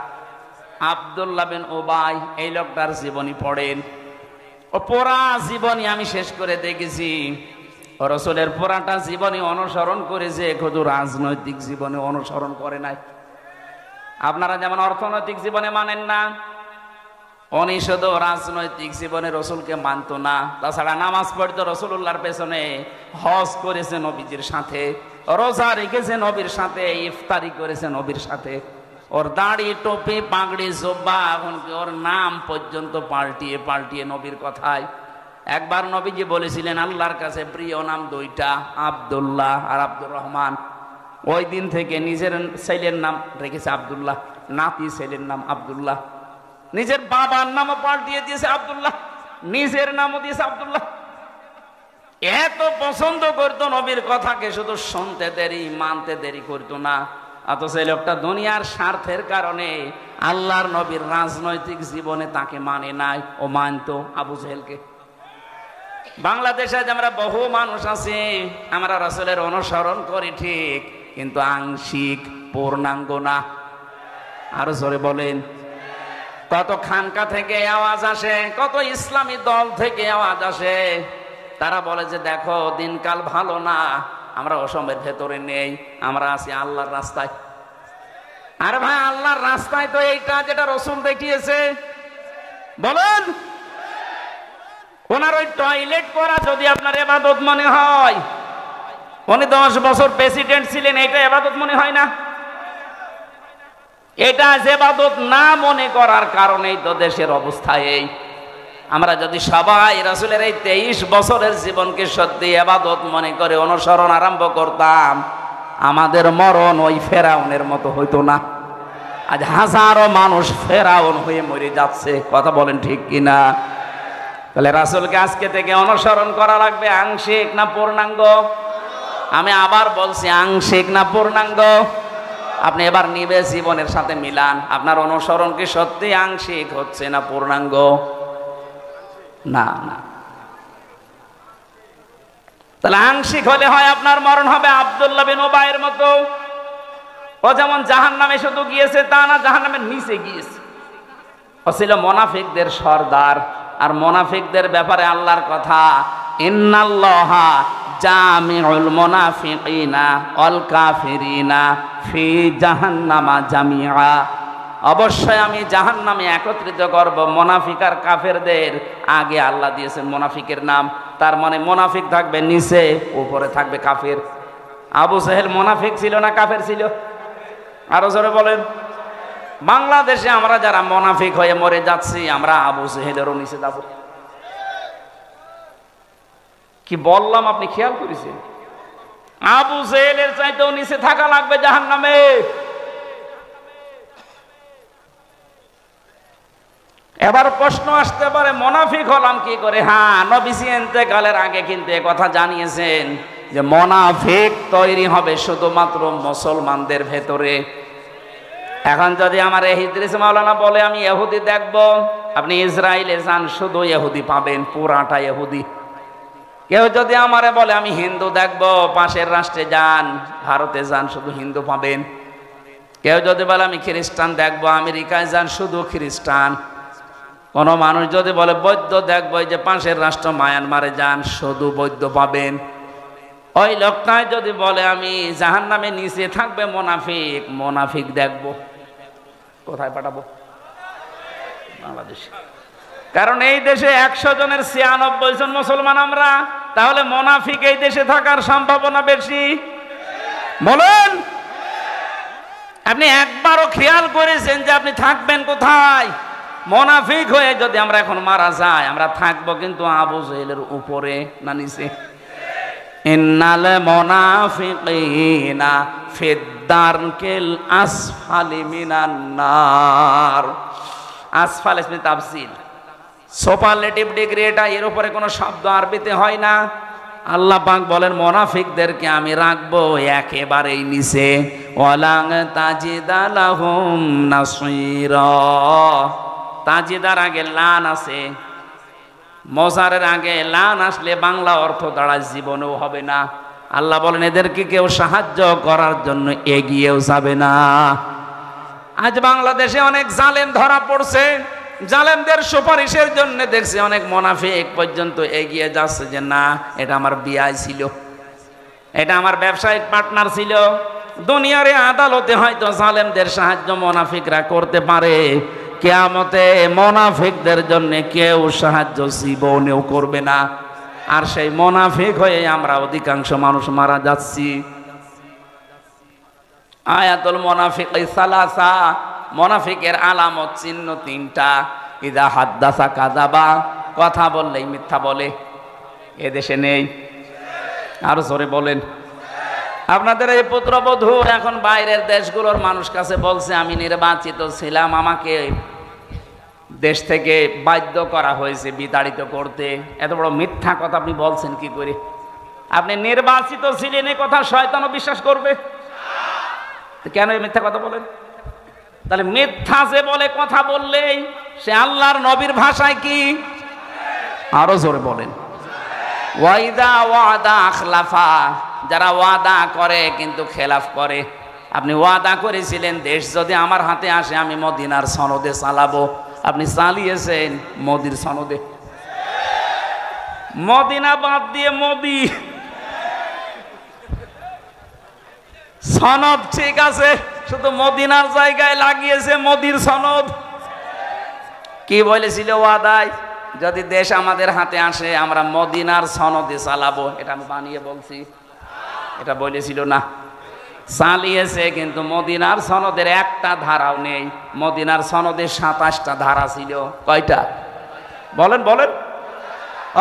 আব্দুল্লাহ বিন উবাই, এই লোকটার জীবনী পড়েন, ও পুরা জীবনী আমি শেষ করে দেখেছি। রাসূলের পুরাটা জীবনী অনুসরণ করেছে, শুধু রাজনৈতিক জীবনে অনুসরণ করে নাই। আপনারা যেমন অর্থনৈতিক জীবনে মানেন না, উনি শুধু রাজনৈতিক জীবনে রাসূলকে মানত না। তাছাড়া নামাজ পড়তো রাসূলুল্লাহর পেছনে, হজ করেছে নবীজির সাথে, রোজা রেখেছে নবীর সাথে, ইফতারি করেছে নবীর সাথে। ওর দাড়ি টুপি পাগড়ি জুব্বা, এমনকি ওর নাম পর্যন্ত পাল্টিয়ে পাল্টিয়ে নবীর কথায়। একবার নবীজি বলেছিলেন আল্লাহর কাছে প্রিয় নাম 2টা, আব্দুল্লাহ আর আব্দুর রহমান। ওই দিন থেকে নিজের ছেলের নাম রেখেছে আব্দুল্লাহ, নাতি ছেলের নাম আব্দুল্লাহ, নিজের বাবার নামও পাল্টিয়ে দিয়েছে আব্দুল্লাহ, নিজের নামও দিয়েছে আব্দুল্লাহ। এত পছন্দ করতো নবীর কথাকে, শুধু শুনতে দেরি মানতে দেরি করতো না। অথচ এই লোকটা দুনিয়ার স্বার্থের কারণে আল্লাহর নবীর রাজনৈতিক জীবনে তাকে মানে নাই, ও মানতো আবু জেহেলকে। বাংলাদেশে আমরা বহু মানুষ আছি, আমরা রাসূলের অনুসরণ করি ঠিক, কিন্তু আংশিক পূর্ণাঙ্গ না। আরো জোরে বলেন। কত খানকা থেকে আওয়াজ আসে, কত ইসলামী দল থেকে আওয়াজ আসে, তারা বলে যে দেখো দিনকাল ভালো না, আমরা অসমের ভেতরে নেই, আমরা আছি আল্লাহর রাস্তায়। আরে ভাই, আল্লাহর রাস্তায় তো এইটা যেটা রাসূল দেখিয়েছে, বলেন। ওনার ওই টয়লেট করা যদি আপনার ইবাদত মনে হয়, উনি 10 বছর প্রেসিডেন্ট ছিলেন, এটা ইবাদত মনে হয় না? এটা ইবাদত না মনে করার কারণেই তো দেশের অবস্থা এই। আমরা যদি সবাই রাসূলের এই 23 বছরের জীবনকে সত্যি ইবাদত মনে করে অনুসরণ আরম্ভ করতাম, আমাদের মরণ ওই ফেরাউনের মতো হইতো না। আজ হাজারো মানুষ ফেরাউন হয়ে মরে যাচ্ছে, কথা বলেন ঠিক কিনা? তাহলে রাসূলকে আজকে থেকে অনুসরণ করা লাগবে, আংশিক না পূর্ণাঙ্গ? আমি আবার বলছি, আংশিক না পূর্ণাঙ্গ? আপনি এবার নিবে জীবনের সাথে মিলান, আপনার অনুসরণ কি সত্যি আংশিক হচ্ছে না পূর্ণাঙ্গ? না না। তাহলে আংশিক হলে হয় আপনার মরণ হবে আব্দুল্লাহ বিন উবাইয়ের মতো। ও যেমন জাহান্নামে শুধু গিয়েছে তা না, জাহান্নামের নিচে গিয়েছে। ও ছিল মুনাফিকদের সর্দার। আর মুনাফিকদের ব্যাপারে আল্লাহর কথা, ইন্নাল্লাহা জামিউল মুনাফিকিনা ওয়াল কাফিরিনা ফি জাহান্নামা জামিআ। অবশ্যই আমি জাহান্নামে একত্রিত করব মুনাফিক আর কাফেরদের। আগে আল্লাহ দিয়েছেন মুনাফিকের নাম, তার মানে মুনাফিক থাকবে নিচে, উপরে থাকবে কাফের। আবু জেহেল মুনাফিক ছিল না কাফের ছিল? আরো জোরে বলেন। বাংলাদেশে আমরা যারা মুনাফিক হয়ে মরে যাচ্ছি, আমরা আবু জেহেলেরও নিচে যাব। কি বললাম আপনি খেয়াল করেছেন? আবু জেহেলের চাইতেও নিচে থাকা লাগবে জাহান্নামে। এবার প্রশ্ন আসতে পারে, মুনাফিক হলাম কি করে? হ্যাঁ, নবীজি ইন্তেকালের আগে কিন্তু এ কথা জানিয়েছেন যে মুনাফিক তৈরি হবে শুধুমাত্র মুসলমানদের ভেতরে। এখন যদি আমার ইদ্রিস মাওলানা বলে আমি ইহুদি দেখব, আপনি ইসরায়েলে যান শুধু ইহুদি পাবেন, পুরাটা ইহুদি। কেউ যদি আমারে বলে আমি হিন্দু দেখব, পাশের রাষ্ট্রে যান, ভারতে যান, শুধু হিন্দু পাবেন। কেউ যদি বলে আমি খ্রিস্টান দেখব, আমেরিকায় যান, শুধু খ্রিস্টান। কোন মানুষ যদি বলে বৌদ্ধ দেখব, এই যে পাশের রাষ্ট্র মায়ানমারে যান, শুধু বৌদ্ধ পাবেন। ওই লোকটাই যদি বলে আমি জাহান্নামে নিচে থাকবে মোনাফিক, মোনাফিক দেখব, কোথায় পাঠাবো? বাংলাদেশে। কারণ এই দেশে 100 জনের 96 জন মুসলমান আমরা, তাহলে মোনাফিক এই দেশে থাকার সম্ভাবনা বেশি। বলেন, আপনি একবারও খেয়াল করেছেন যে আপনি থাকবেন কোথায়? মোনাফিক হয়ে যদি আমরা এখন মারা যাই, আমরা থাকবো কিন্তু আবু জেহেলের উপরে না নিচে? ইন্নাল মুনাফিকিনা ফিদ-দারকিল আসফালি মিনান নার। আসফাল ইসমি তাফসীল, সুপারলেটিভ ডিগ্রি এটা, এর উপরে কোনো শব্দ আরবিতে হয় না। আল্লাহ পাক বলেন মুনাফিকদেরকে আমি রাখবো একেবারেই নিচে। ওয়ালাং তাজিদা লাহুম নাসীরা। তাজিদার আগে লান আছে, মজারের আগে লান আসলে বাংলা অর্থ দাঁড়ায় জীবনেও হবে না। আল্লাহ বলেন এদেরকে কেউ সাহায্য করার জন্য এগিয়েও যাবে না। আজ বাংলাদেশে অনেক জালেম ধরা পড়ছে, জালেমদের সুপারিশের জন্য দেখছি অনেক মুনাফিক পর্যন্ত এগিয়ে যাচ্ছে যে না, এটা আমার বিয়াই ছিল, এটা আমার ব্যবসায়িক পার্টনার ছিল। দুনিয়ার আদালতে হয়তো জালেমদের সাহায্য মুনাফিকরা করতে পারে, কিয়ামতে মুনাফিকদের জন্য কেউ সাহায্য জীবনেও করবে না। আর সেই মুনাফিক হয়ে আমরা অধিকাংশ মানুষ মারা যাচ্ছি। আয়াতুল মুনাফিক সালাসা, মুনাফিকের আলামত চিহ্ন 3টা। ইদা হাদ্দাসা কাযাবা, কথা বললেই মিথ্যা বলে। এদেশে নেই? আরো জোরে বলেন। আপনাদের এই পুত্রবধূ এখন বাইরের দেশগুলোর মানুষ কাছে বলছে আমি নির্বাচিত ছিলাম, আমাকে দেশ থেকে বাধ্য করা হয়েছে বিতাড়িত করতে। এত বড় মিথ্যা কথা আপনি বলছেন কি করে? আপনি নির্বাচিত ছিলেন, এই কথা শয়তানও বিশ্বাস করবে? কেন এই মিথ্যা কথা বলেন? তাহলে মিথ্যা যে বলে কথা বললেই সে আল্লাহর নবীর ভাষায় কি? আরো জোরে বলেন। ওয়াইদা ওয়াদা আখলাফা, যারা ওয়াদা করে কিন্তু খেলাফ করে। আপনি ওয়াদা করেছিলেন দেশ যদি আমার হাতে আসে আমি মদিনার সনদে চালাবো, আপনি চালিয়েছেন মোদির সনদে। মদিনা বাদ দিয়ে মোদি সনদ ঠিক আছে, শুধু মদিনার জায়গায় লাগিয়েছে মোদির সনদ। কি বলেছিল ওয়াদায়? যদি দেশ আমাদের হাতে আসে আমরা মদিনার সনদে চালাবো। এটা আমি বানিয়ে বলছি, এটা বলেছিল না। চালিয়েছে, কিন্তু মদিনার সনদের একটা ধারাও নেই। মদিনার সনদে 27টা ধারা ছিল। কয়টা বলেন বলেন?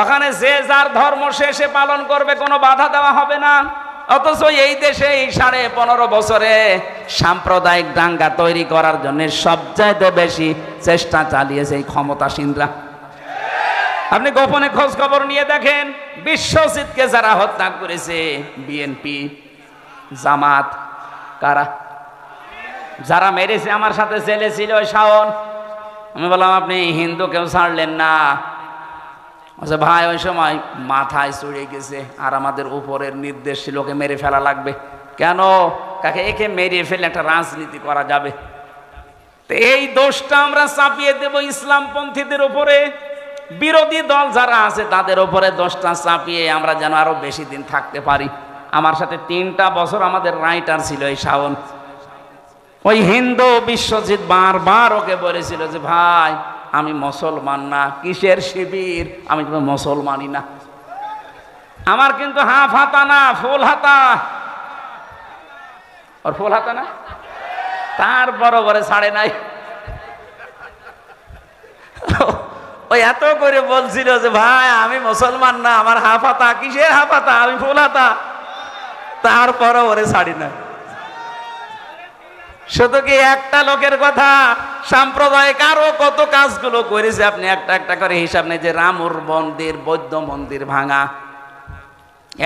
ওখানে যে যার ধর্ম সে পালন করবে, কোনো বাধা দেওয়া হবে না। অথচ এই দেশে এই 15.5 বছরে সাম্প্রদায়িক দাঙ্গা তৈরি করার জন্য সবচাইতে বেশি চেষ্টা চালিয়েছে এই ক্ষমতাসীনরা। আপনি গোপনে খোঁজ খবর নিয়ে দেখেন, বিশ্বজিৎকে যারা হত্যা করেছে বিএনপি, জামাত, কারা? যারা মেরেছে আমার সাথে জেলে ছিল ওই শাওন। আমি বললাম আপনি হিন্দু কেউ ছাড়লেন না? আচ্ছা ভাই, ওই সময় মাথায় চড়ে গেছে আর আমাদের উপরের নির্দেশ ছিল ওকে মেরে ফেলা লাগবে। কেন? কাকে? একে মেরে ফেলে একটা রাজনীতি করা যাবে। তো এই দোষটা আমরা চাপিয়ে দেব ইসলামপন্থীদের উপরে। বিরোধী দল যারা আছে তাদের উপরে দোষটা চাপিয়ে আমরা যেন আরো বেশি দিন থাকতে পারি। আমার সাথে 3টা বছর আমাদের রাইটার ছিল এই শাওন। ওই হিন্দু বিশ্বজিৎ বারবার ওকে বলেছিল যে ভাই আমি মুসলমান না। কিসের শিবির? আমি তো মুসলমানই না। আমার কিন্তু হাফ হাতা না, ফুল হাতা। ওর ফুল হাতা না, তারপর বরে ছাড়ে নাই। ওই এত করে বলছিল যে ভাই আমি মুসলমান না, আমার হাফ হাতা। কিসের হাফ হাতা? আমি ফুল হাতা। তারপরও ওরে ছাড়ি না। শুধু কি একটা লোকের কথা? সাম্প্রদায়িক আরো কত কাজগুলো করেছে আপনি একটা একটা করে হিসাব নেই। যে রামুর মন্দির, বৌদ্ধ মন্দির ভাঙা,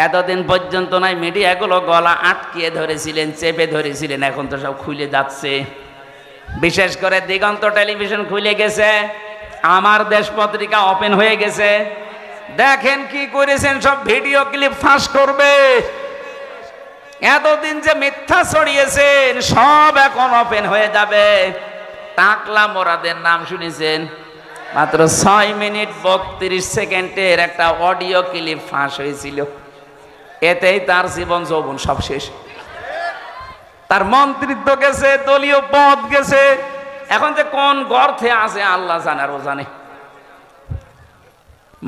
এতদিন পর্যন্ত নাই মিডিয়াগুলো গলা আটকিয়ে ধরেছিলেন, চেপে ধরেছিলেন, এখন তো সব খুলে যাচ্ছে। বিশেষ করে দিগন্ত টেলিভিশন খুলে গেছে, আমার দেশ পত্রিকা ওপেন হয়ে গেছে। দেখেন কি করেছেন, সব ভিডিও ক্লিপ ফাঁস করবে। এতদিন যে মিথ্যা ছড়িয়েছেন সব এখন ওপেন হয়ে যাবে। টাকলা মোরাদের নাম শুনেছেন? মাত্র 6 মিনিট 32 সেকেন্ডের একটা অডিও ক্লিপ ফাঁস হয়েছিল। এতেই তার জীবন যৌবন সব শেষ। তার মন্ত্রিত্ব গেছে, দলীয় পদ গেছে, এখন যে কোন গর্তে আছে আল্লাহ জানে আর ও জানে।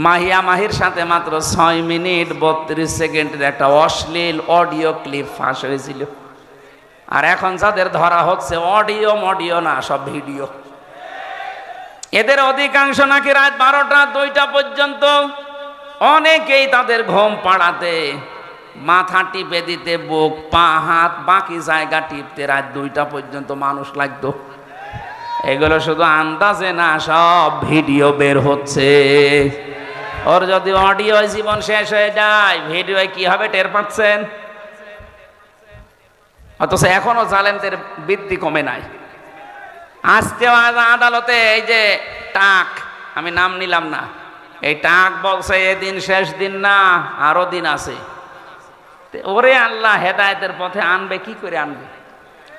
মাহিয়া মাহির সাথে মাত্র 6 মিনিট 32 সেকেন্ডের একটা অশ্লীল অডিও ক্লিপ ফাঁস হয়েছিল। আর এখন যাদের ধরা হচ্ছে অডিও না, সব ভিডিও। এদের অধিকাংশ নাকি রাত 12টা 2টা পর্যন্ত, অনেকেই তাদের ঘুম পাড়াতে, মাথা টিপে দিতে, বুক পা হাত বাকি জায়গা টিপতে রাত 2টা পর্যন্ত মানুষ লাগতো। এগুলো শুধু আন্দাজে না, সব ভিডিও বের হচ্ছে। ওর যদি অডিও জীবন শেষ হয়ে যায়, ভিডিও কি হবে টের পাচ্ছেন? অথচ এখনো জালেমদের বৃদ্ধি কমে নাই। আজকে আদালতে এই যে টাক, আমি নাম নিলাম না, এই টাক বলছে এদিন শেষ দিন না, আরো দিন আছে। ওরে আল্লাহ, হেদায়েতের পথে আনবে কি করে আনবে?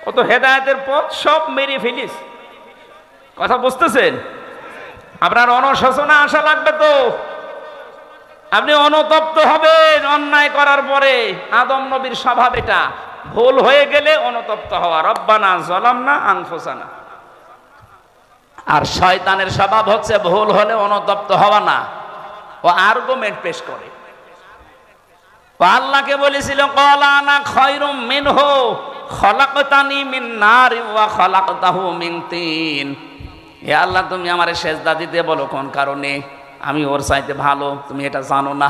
ও তো হেদায়েতের পথ সব মেরে ফেলিস। কথা বুঝতেছেন? আপনার অনুশোচনা আসা লাগবে তো। আপনি অনুতপ্ত হবেন অন্যায় করার পরে। আদম নবীর স্বভাব এটা, ভুল হয়ে গেলে অনুতপ্ত হওয়া, রব্বানা যালামনা আনফুসানা। আর শয়তানের স্বভাব হচ্ছে ভুল হলে অনুতপ্ত হওয়া না, ও আর্গুমেন্ট পেশ করে। আল্লাহকে বলেছিল ক্বালা আনা খায়রুম মিনহু খলাকতানি মিন নার ওয়া খলাকতাহু মিন তিন। হে আল্লাহ, তুমি আমারে সেজদা দিতে বলো কোন কারণে? আমি ওর চাইতে ভালো, তুমি এটা জানো না?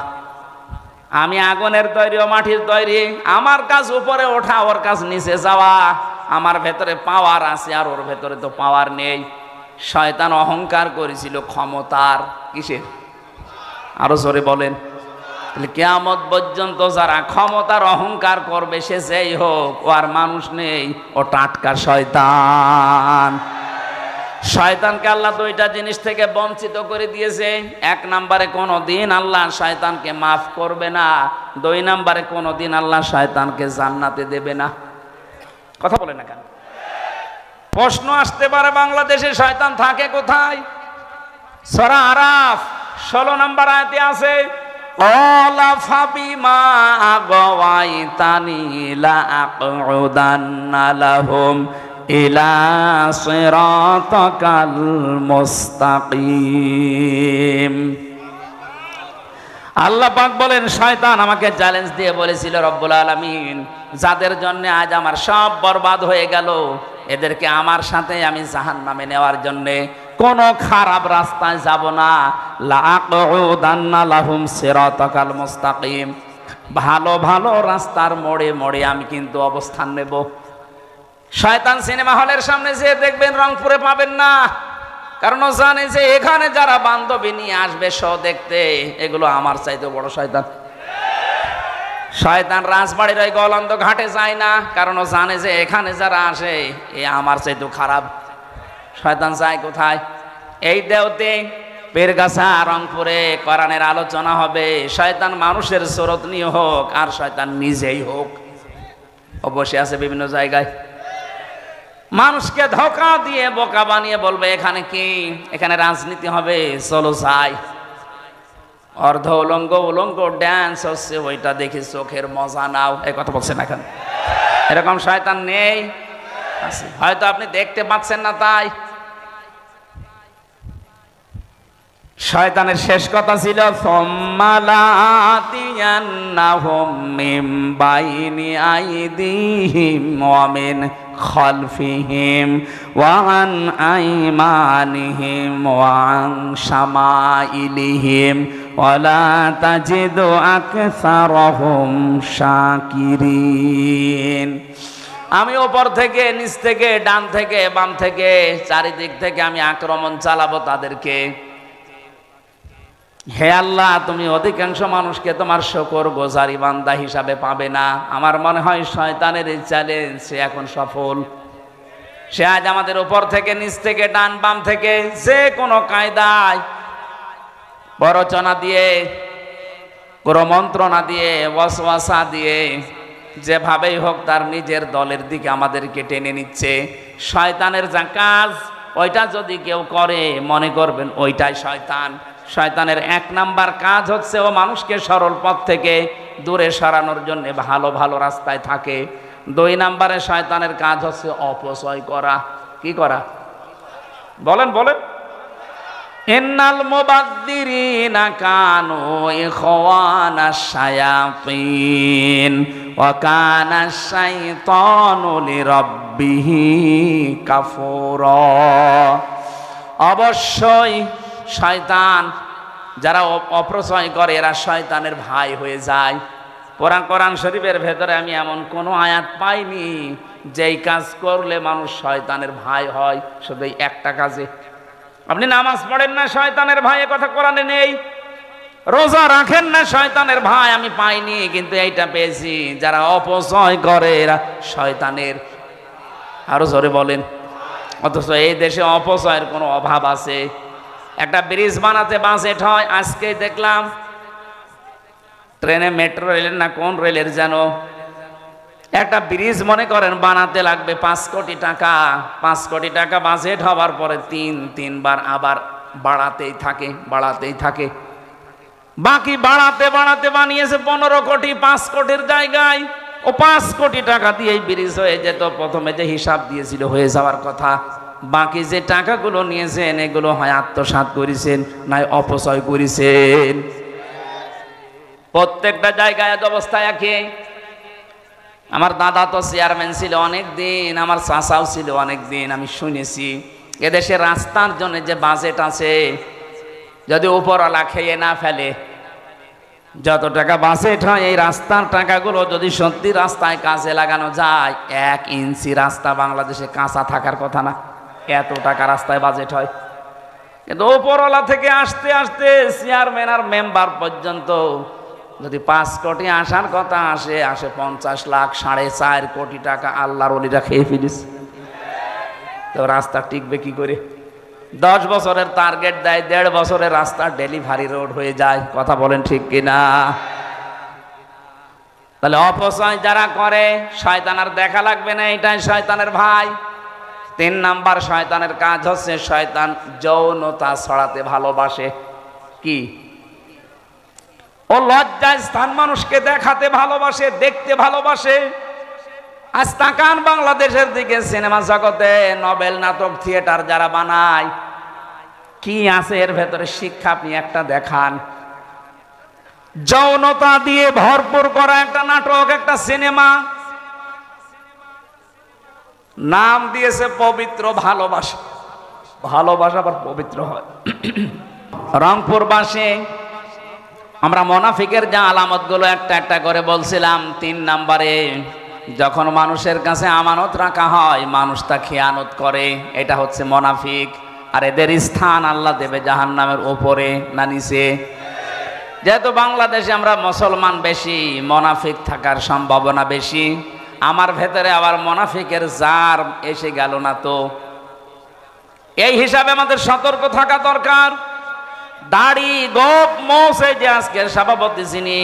আমি আগুনের তৈরি, ও মাটির তৈরি। আমার কাজ উপরে ওঠা, ওর কাজ নিচে যাওয়া। আমার ভেতরে পাওয়ার আছে আর ওর ভেতরে তো পাওয়ার নেই। শয়তান অহংকার করেছিল ক্ষমতার। কিসের? আরো জোরে বলেন। কিয়ামত পর্যন্ত যারা ক্ষমতার অহংকার করবে, সে যেই হোক, ও আর মানুষ নেই, ও টাটকা শয়তান। শয়তানকে আল্লাহ 2টা জিনিস থেকে বঞ্চিত করে দিয়েছে। 1 নম্বরে কোনোদিন আল্লাহ শয়তানকে মাফ করবে না। 2 নম্বরে কোনোদিন আল্লাহ শয়তানকে জান্নাতে দেবে না। কথা বলে না কেন? প্রশ্ন আসতে পারে, বাংলাদেশে শয়তান থাকে কোথায়? সূরা আরাফ 16 নম্বর আয়াতে আছে, ক্বালা ফাবিমা আগাওয়াইতানি লা আকউদান্না লাহুম ইলা সিরাতাকাল মুস্তাকিম। আল্লাহ পাক বলেন, শয়তান আমাকে চ্যালেঞ্জ দিয়ে বলেছিল, রব্বুল আলামিন, যাদের জন্য আজ আমার সব বরবাদ হয়ে গেল, এদেরকে আমার সাথে আমি জাহান্নামে নেওয়ার জন্য কোন খারাপ রাস্তায় যাব না। লা আকউদান্না লাহুম সিরাতাকাল মুস্তাকিম, ভালো ভালো রাস্তার মোড়ে মোড়ে আমি কিন্তু অবস্থান নেব। শয়তান সিনেমা হলের সামনে যে দেখবেন, রংপুরে পাবেন না, কারণ ও জানে যে এখানে যারা বান্ধবী নিয়ে আসবে শো দেখতে, এগুলো আমার চাইতে বড় শয়তান। শয়তান রাজবাড়ির ওই গলন্দ ঘাটে যায় না, কারণ ও জানে যে এখানে যারা আসে এ আমার চাইতে খারাপ। শয়তান যায় কোথায়? এই দেওতে, পীরগাছা, রংপুরে কোরআনের আলোচনা হবে। শয়তান মানুষের সুরত নিয়ে হোক আর শয়তান নিজেই হোক, ও বসে আছে বিভিন্ন জায়গায়, মানুষকে ধোঁকা দিয়ে বোকা বানিয়ে বলবে এখানে কি, এখানে রাজনীতি হবে, চলো যাই। অর্ধ উলঙ্গ উলঙ্গ ড্যান্স হচ্ছে, ওইটা দেখি চোখের মজা নাও। এই কথা বলছেন এখন? এরকম শয়তান নেই? আছে, হয়তো আপনি দেখতে পাচ্ছেন না তাই। শয়তানের শেষ কথা ছিল, সুম্মা লাআতিয়ান্নাহুম মিন বাইনি আইদিহিম ওয়া মিন খালফিহিম ওয়া আন আইমানিহিম ওয়া আন শামাইলিহিম ওয়া লা তাজিদু আকসারাহুম শাকিরিন। আমি ওপর থেকে, নিচ থেকে, ডান থেকে, বাম থেকে, চারিদিক থেকে আমি আক্রমণ চালাবো তাদেরকে। হে আল্লাহ, তুমি অধিকাংশ মানুষকে তোমার শুকর গোজারি বান্দা হিসাবে পাবে না। আমার মনে হয় শয়তানের এই চ্যালেঞ্জ সে এখন সফল। সে আজ আমাদের উপর থেকে নিচ থেকে ডান বাম থেকে যে কোনো কায়দায় প্ররোচনা দিয়ে, মন্ত্রণা দিয়ে, ওয়াসওয়াসা দিয়ে, যেভাবেই হোক তার নিজের দলের দিকে আমাদেরকে টেনে নিচ্ছে। শয়তানের যা কাজ ওইটা যদি কেউ করে মনে করবেন ওইটাই শয়তান। শয়তানের এক নাম্বার কাজ হচ্ছে ও মানুষকে সরল পথ থেকে দূরে সরানোর জন্য ভালো ভালো রাস্তায় থাকে। 2 নাম্বারে শয়তানের কাজ হচ্ছে অপচয় করা। কি করা? বলেন বলেন। ইন্নাল মুবাদ্দিরিনা কানু ইখওয়ানাশ শায়াতিন ওয়া কানাশ শাইতানু লিরাব্বিহি কাফুরা। অবশ্যই শয়তান, যারা অপচয় করে এরা শয়তানের ভাই হয়ে যায়। কোরআন শরীফের ভেতরে আমি এমন কোনো আয়াত পাইনি যেই কাজ করলে মানুষ শয়তানের ভাই হয়। শুধু একটা কাজে, আপনি নামাজ পড়েন না শয়তানের ভাই, এ কথা কোরআনে নেই। রোজা রাখেন না শয়তানের ভাই, আমি পাইনি, কিন্তু এইটা পেয়েছি, যারা অপচয় করে এরা শয়তানের। আরো জোরে বলেন। অথচ এই দেশে অপচয়ের কোনো অভাব আছে? একটা ব্রিজ বানাতে বাজেট হয়, আজকে দেখলাম ট্রেনে, মেট্রো রেলের না কোন রেলের যেন একটা ব্রিজ মনে করেন বানাতে লাগবে 5 কোটি টাকা। 5 কোটি টাকা বাজেট হওয়ার পরে তিনবার আবার বাড়াতেই থাকে। বাকি বাড়াতে বাড়াতে বানিয়েছে 15 কোটি, 5 কোটির জায়গায়। ও 5 কোটি টাকা দিয়ে ব্রিজ হয়ে যেত। প্রথমে যে হিসাব দিয়েছিল হয়ে যাওয়ার কথা, বাকি যে টাকাগুলো নিয়েছেন এগুলো হয় আত্মসাৎ করেছেন, নাই অপচয় করেছেন। প্রত্যেকটা জায়গায় অবস্থায় একই। আমার দাদা তো চেয়ারম্যান ছিল অনেক দিন, আমার চাচাও ছিল অনেক দিন। আমি শুনেছি এদেশে রাস্তার জন্য যে বাজেট আছে, যদি উপরওয়ালা খেয়ে না ফেলে, যত টাকা বাজেট হয় এই রাস্তার টাকাগুলো যদি সত্যি রাস্তায় কাজে লাগানো যায়, 1 ইঞ্চি রাস্তা বাংলাদেশে কাঁচা থাকার কথা না। এত টাকা রাস্তায় বাজেট হয়। কিন্তু উপরওয়ালা থেকে আসতে আসতে চেয়ারম্যান আর মেম্বার পর্যন্ত যদি 5 কোটি আসার কথা আসে 50 লাখ, 4.5 কোটি টাকা আল্লাহর ওলিরা খেয়ে ফেলিস। তো রাস্তা টিকবে কি করে? 10 বছরের টার্গেট দেয়, 1.5 বছরের রাস্তা ডেলিভারি রোড হয়ে যায়। কথা বলেন ঠিক কিনা? তাহলে অপচয় যারা করে শয়তান আর দেখা লাগবে না, এটাই শয়তানের ভাই। 3 নাম্বার শয়তানের কাজ হচ্ছে শয়তান যৌনতা ছড়াতে ভালোবাসে। কি? ও লজ্জায় স্থান মানুষকে দেখাতে ভালোবাসে, দেখতে ভালোবাসে। আজ তাকান বাংলাদেশের দিকে, সিনেমা জগতে নভেল, নাটক, থিয়েটার যারা বানায়, কি আছে এর ভেতরে শিক্ষা? আপনি একটা দেখান। যৌনতা দিয়ে ভরপুর করা একটা নাটক, একটা সিনেমা, নাম দিয়েছে পবিত্র ভালোবাসা। ভালোবাসা আবার পবিত্র হয়। রংপুরবাসী আমরা মুনাফিকের যে আলামতগুলো একটা একটা করে বলছিলাম। 3 নাম্বারে, যখন মানুষের কাছে আমানত রাখা হয় মানুষ তা খেয়ানত করে, এটা হচ্ছে মুনাফিক। আর এদের স্থান আল্লাহ দেবে জাহান্নামের উপরে না নিচে? যেহেতু বাংলাদেশে আমরা মুসলমান বেশি, মুনাফিক থাকার সম্ভাবনা বেশি। আমার ভেতরে আবার মুনাফিকের জার এসে গেল না তো? এই হিসাবে আমাদের সতর্ক থাকা দরকার। দাড়ি, গোপ, মোষ, এই যে আজকের সভাপতি যিনি,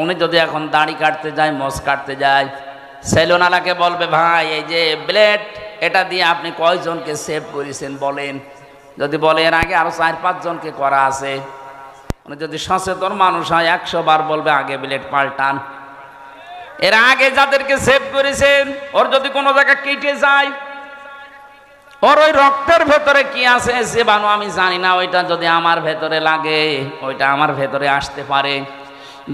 উনি যদি এখন দাড়ি কাটতে যায়, মোষ কাটতে যায়, সেলুনালাকে বলবে, ভাই এই যে ব্লেড, এটা দিয়ে আপনি কয়জনকে সেভ করেছেন বলেন। যদি বলে এর আগে আরো 4-5 জনকে করা আছে, উনি যদি সচেতন মানুষ হয় 100 বার বলবে আগে ব্লেড পাল্টান। এর আগে যাদেরকে সেভ করেছেন, ওর যদি কোনো জায়গা কেটে যায়, ওর ওই রক্তের ভেতরে কি আছে জীবাণু আমি জানি না, ওইটা যদি আমার ভেতরে লাগে ওইটা আমার ভেতরে আসতে পারে।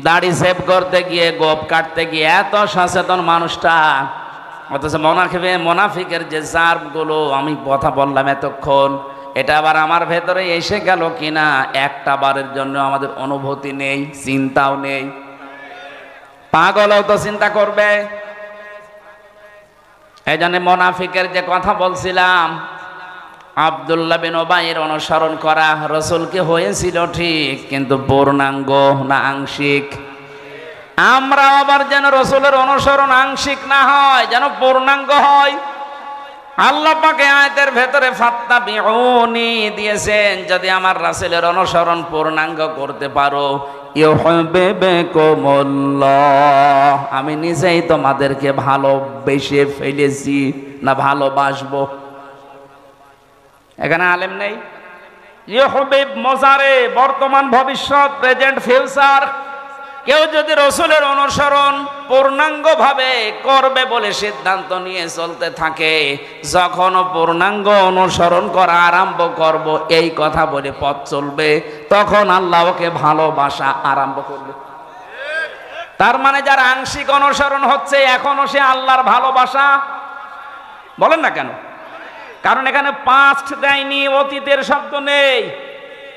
দাড়ি সেভ করতে গিয়ে, গোপ কাটতে গিয়ে এত সচেতন মানুষটা, অথচ মুনাফিকের যে জারগুলো আমি কথা বললাম এতক্ষণ, এটা আবার আমার ভেতরে এসে গেল কিনা একটা বারের জন্য আমাদের অনুভূতি নেই, চিন্তাও নেই। পাগলও তো চিন্তা করবে। এই জন্য মুনাফিকের যে কথা বলছিলাম, আব্দুল্লাহ বিন উবাইয়ের অনুসরণ করা রাসূলকে হয়েছিল ঠিক, কিন্তু পূর্ণাঙ্গ না আংশিক। আমরা আবার যেন রাসূলের অনুসরণ আংশিক না হয়, যেন পূর্ণাঙ্গ হয়। আল্লাহ পাক এই আয়াতের ভেতরে ফাত্তাবিউনি দিয়েছেন, যদি আমার রাসূলের অনুসরণ পূর্ণাঙ্গ করতে পারো ইউহিব্বুকুমুল্লাহ, আমি নিজেই তোমাদেরকে ভালোবেসে ফেলেছি না ভালোবাসবো। এখানে আলেম নেই। ইউহিব মোজারে, বর্তমান ভবিষ্যৎ, প্রেজেন্ট ফিউচার। কেউ যদি রসুলের অনুসরণ পূর্ণাঙ্গভাবে করবে বলে সিদ্ধান্ত নিয়ে চলতে থাকে, যখন পূর্ণাঙ্গ অনুসরণ করা আরম্ভ করব এই কথা বলে পথ চলবে, তখন আল্লাহ ওকে ভালোবাসা আরম্ভ করবে। তার মানে যার আংশিক অনুসরণ হচ্ছে, এখনো সে আল্লাহর ভালোবাসা বলেন না কেন? কারণ এখানে পাস্ট দেয়নি, অতীতের শব্দ নেই,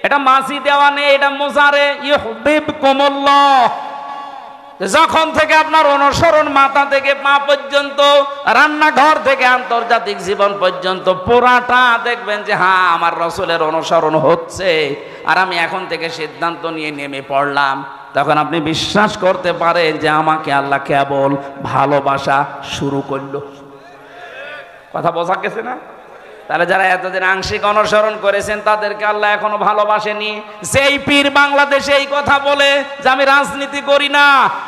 এটা মাঝি দেওয়া নেই, এটা মোজারে ইউহিব্বুকুমুল্লাহ। যখন থেকে আপনার অনুসরণ মাথা থেকে পা পর্যন্ত, রান্নাঘর থেকে আন্তর্জাতিক জীবন পর্যন্ত পুরাটা দেখবেন যে হ্যাঁ আমার রসুলের অনুসরণ হচ্ছে, আর আমি এখন থেকে সিদ্ধান্ত নিয়ে নেমে পড়লাম, তখন আপনি বিশ্বাস করতে পারেন যে আমাকে আল্লাহ কেবল ভালোবাসা শুরু করলো। কথা বোঝা গেছে না? তাহলে যারা এতদিন আংশিক অনুসরণ করেছেন তাদেরকে আল্লাহ এখনো ভালোবাসেনি। যেই পীর বাংলাদেশে এই কথা বলে যে আমি রাজনীতি করি না,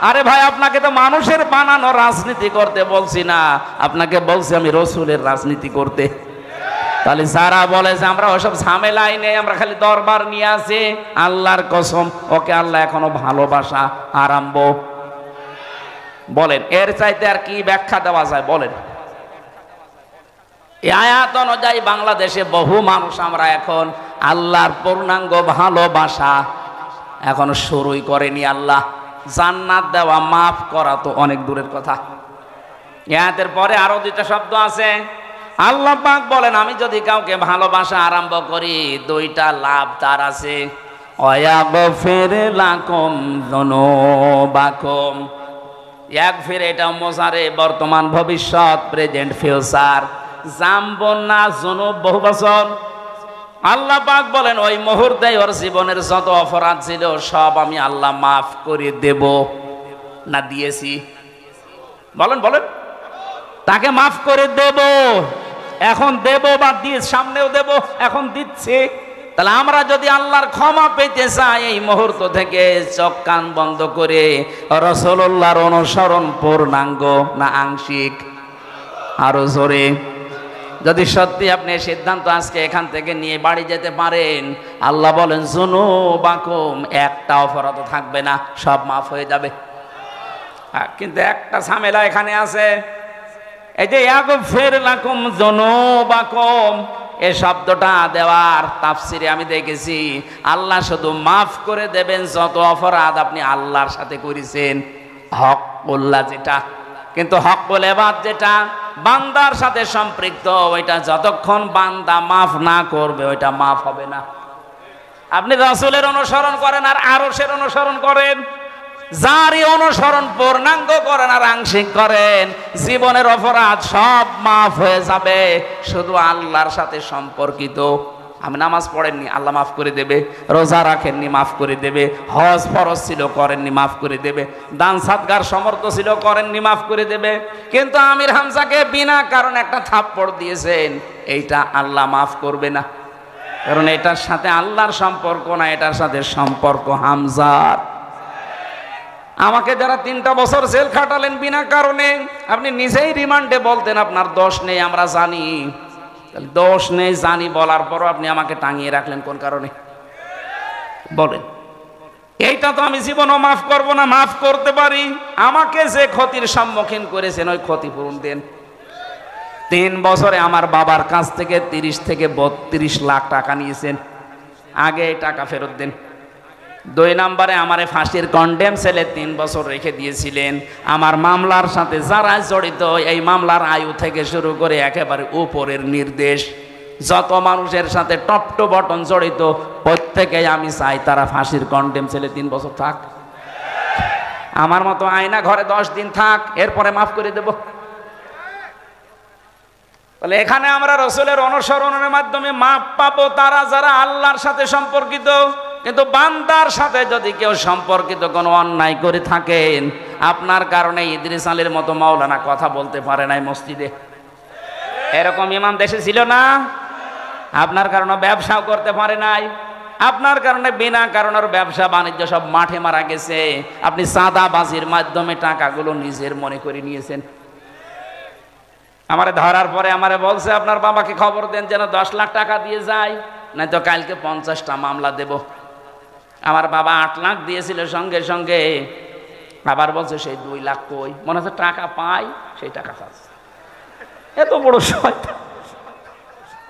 আরে ভাই আপনাকে তো মানুষের বানানো রাজনীতি করতে বলছি না, আপনাকে বলছি আমি রসুলের রাজনীতি করতে। তাহলে যারা বলে যে আমরা ওসব ঝামেলাই নেই, আমরা খালি দরবার নিয়ে আসি, আল্লাহর কসম ওকে আল্লাহ এখনো ভালোবাসা আরম্ভ। বলেন এর চাইতে আর কি ব্যাখ্যা দেওয়া যায়? বলেন। এই আয়াত অনুযায়ী বাংলাদেশে বহু মানুষ আমরা এখন আল্লাহর পূর্ণাঙ্গ ভালোবাসা এখনো শুরুই করেনি। আল্লাহ জান্নাত দেওয়া, মাফ করা তো অনেক দূরের কথা। এই আয়াতের পরে আরো দুইটা শব্দ আছে। আল্লাহ পাক বলেন আমি যদি কাউকে ভালোবাসা আরম্ভ করি, দুইটা লাভ তার আছে। ওয়াগফির লাকুম যুনুবাকুম, ইয়াগফির এটা মোজারে, বর্তমান ভবিষ্যৎ, প্রেজেন্ট ফিউচার। জামবন না জুনুব বহু বছর। আল্লাহ পাক বলেন ওই মুহূর্তে ওর জীবনের যত অপরাধ ছিল সব আমি আল্লাহ মাফ করে দেব না দিয়েছি? বলেন বলেন। তাকে মাফ করে দেব, এখন দেব বা দিয়ে সামনেও দেব, এখন দিচ্ছি। তাহলে আমরা যদি আল্লাহর ক্ষমা পেতে চাই, এই মুহূর্ত থেকে চোখ কান বন্ধ করে রাসূলুল্লাহর অনুসরণ পূর্ণাঙ্গ না আংশিক? আরো জোরে। যদি সত্যি আপনি সিদ্ধান্ত আজকে এখান থেকে নিয়ে বাড়ি যেতে পারেন, আল্লাহ বলেন যুনুবাকুম, একটা অপরাধ থাকবে না, সব মাফ হয়ে যাবে। কিন্তু একটা ঝামেলা এখানে আছে, এই যে ইয়াগফির লাকুম যুনুবাকুম, এই শব্দটা দেওয়ার তাফসিরে আমি দেখেছি আল্লাহ শুধু মাফ করে দেবেন যত অপরাধ আপনি আল্লাহর সাথে করেছেন, হকুল্লাহ যেটা। কিন্তু হকুল ইবাদ যেটা বান্দার সাথে সম্পৃক্ত, ওইটা যতক্ষণ বান্দা মাফ না করবে ওইটা মাফ হবে না। আপনি রাসূলের অনুসরণ করেন আর আরশের অনুসরণ করেন, যারই অনুসরণ পূর্ণাঙ্গ করেন আর আংশিক করেন, জীবনের অপরাধ সব মাফ হয়ে যাবে, শুধু আল্লাহর সাথে সম্পর্কিত। আমি নামাজ পড়েননি, আল্লাহ মাফ করে দেবে। রোজা রাখেননি, মাফ করে দেবে। হজ ফরজ ছিল, করেননি, মাফ করে দেবে। দান সাদগার সমর্থ ছিল, করেননি, মাফ করে দেবে। কিন্তু আমির হামজাকে বিনা কারণে একটা থাপ্পড় দিয়েছেন, এইটা আল্লাহ মাফ করবে না, কারণ এটার সাথে আল্লাহর সম্পর্ক না, এটার সাথে সম্পর্ক হামজার। আমাকে যারা 3টা বছর জেল খাটালেন বিনা কারণে, আপনি নিজেই রিমান্ডে বলতেন আপনার দোষ নেই, আমরা জানি। দোষ নেই জানি বলার পরও আপনি আমাকে টাঙিয়ে রাখলেন কোন কারণে? বলেন। এইটা তো আমি জীবনও মাফ করব না। মাফ করতে পারি, আমাকে যে ক্ষতির সম্মুখীন করেছেন ওই ক্ষতিপূরণ দেন। 3 বছরে আমার বাবার কাছ থেকে 30 থেকে 32 লাখ টাকা নিয়েছেন, আগে এই টাকা ফেরত দেন। 2 নম্বরে আমারে ফাঁসির কন্ডেম সেলে 3 বছর রেখে দিয়েছিলেন। আমার মামলার সাথে যারা জড়িত, এই মামলার আয়ু থেকে শুরু করে একেবারে উপরের নির্দেশ, যত মানুষের সাথে টপ টু বটন জড়িত, প্রত্যেকেই আমি চাই তারা ফাঁসির কন্ডেম সেলে 3 বছর থাক। আমার মতো আয়না ঘরে 10 দিন থাক, এরপরে মাফ করে দেব। তাহলে এখানে আমরা রাসূলের অনুসরণের মাধ্যমে মাফ পাবো তারা যারা আল্লাহর সাথে সম্পর্কিত। কিন্তু বান্দার সাথে যদি কেউ সম্পর্কিত কোনো অন্যায় করে থাকেন, আপনার কারণে ইদ্রিস আলীর মতো মাওলানা কথা বলতে পারে নাই মসজিদে, এরকম ইমাম দেশে ছিল না? আপনার কারণে ব্যবসাও করতে পারে নাই, আপনার কারণে বিনা কারণের ব্যবসা বাণিজ্য সব মাঠে মারা গেছে। আপনি চাঁদাবাজির মাধ্যমে টাকাগুলো নিজের মনে করে নিয়েছেন। আমারে ধরার পরে আমারে বলছে আপনার বাবাকে খবর দেন যেন 10 লাখ টাকা দিয়ে যায়, নাই তো কালকে 50টা মামলা দেব। আমার বাবা 8 লাখ দিয়েছিল সঙ্গে সঙ্গে, আবার বলছে সেই 2 লাখ কই, মনে হচ্ছে টাকা পাই সেই টাকা খাচ্ছে। এত বড় শয়তান।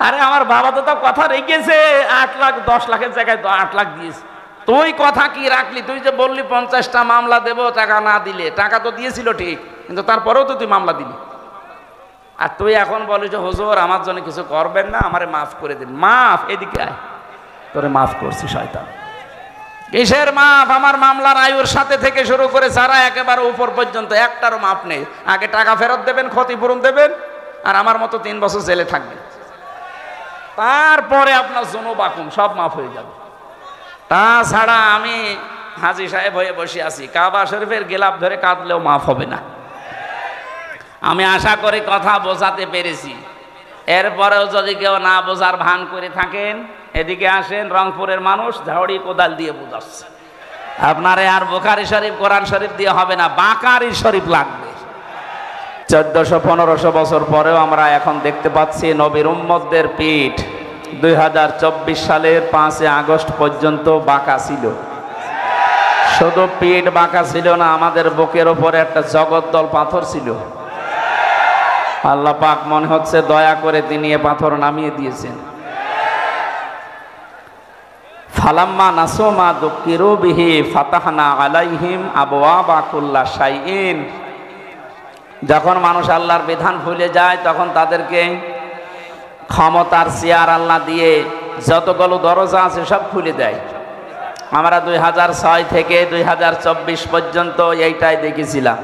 আরে আমার বাবা তো কথা রেখেছে, 8 লাখ 10 লাখের জায়গায় তো 8 লাখ দিয়েছে। তুই কথা কি রাখলি? তুই যে বললি 50টা মামলা দেব টাকা না দিলে, টাকা তো দিয়েছিল ঠিক, কিন্তু তারপরেও তো তুই মামলা দিলি। আর তুই এখন বলিস হুজুর আমার জন্য কিছু করবেন না, আমারে মাফ করে দিন। মাফ? এদিকে আয়, তোরে মাফ করছি শয়তান। কিসের মাফ? আমার মামলার আয়ুর সাথে থেকে শুরু করে যারা একেবারে উপর পর্যন্ত একটারও মাফ নেই। আগে টাকা ফেরত দেবেন, ক্ষতিপূরণ দেবেন, আর আমার মতো 3 বছর জেলে থাকবেন, তারপরে আপনার জুনুবাকুম সব মাফ হয়ে যাবে। তাছাড়া আমি হাজী সাহেব হয়ে বসে আছি, কাবা শরীফের গেলাপ ধরে কাঁদলেও মাফ হবে না। আমি আশা করি কথা বোঝাতে পেরেছি। এরপরেও যদি কেউ না বোঝার ভান করে থাকেন, এদিকে আসেন, রংপুরের মানুষ ঝাড়ি কোদাল দিয়ে বোঝাচ্ছে। আপনারে আর বুখারী শরীফ কোরআন শরীফ দিয়ে হবে না, বাকারি শরীফ লাগবে। 1400-1500 বছর পরেও আমরা এখন দেখতে পাচ্ছি নবীর উম্মতদের পিঠ 2024 সালের 5 আগস্ট পর্যন্ত বাঁকা ছিল। শুধু পিঠ বাঁকা ছিল না, আমাদের বুকের ওপরে একটা জগদ্দল পাথর ছিল। আল্লাহ পাক মনে হচ্ছে দয়া করে তিনি এ পাথর নামিয়ে দিয়েছেন। ফালাম্মা নাসু মা যুক্কিরু বিহি ফাতাহনা আলাইহিম আবওয়াবা কুল্লা শাইইন। যখন মানুষ আল্লাহর বিধান ভুলে যায় তখন তাদেরকে ক্ষমতার চেয়ার আল্লাহ দিয়ে যতগুলো দরজা আছে সব খুলে দেয়। আমরা 2006 থেকে 2024 পর্যন্ত এইটাই দেখেছিলাম।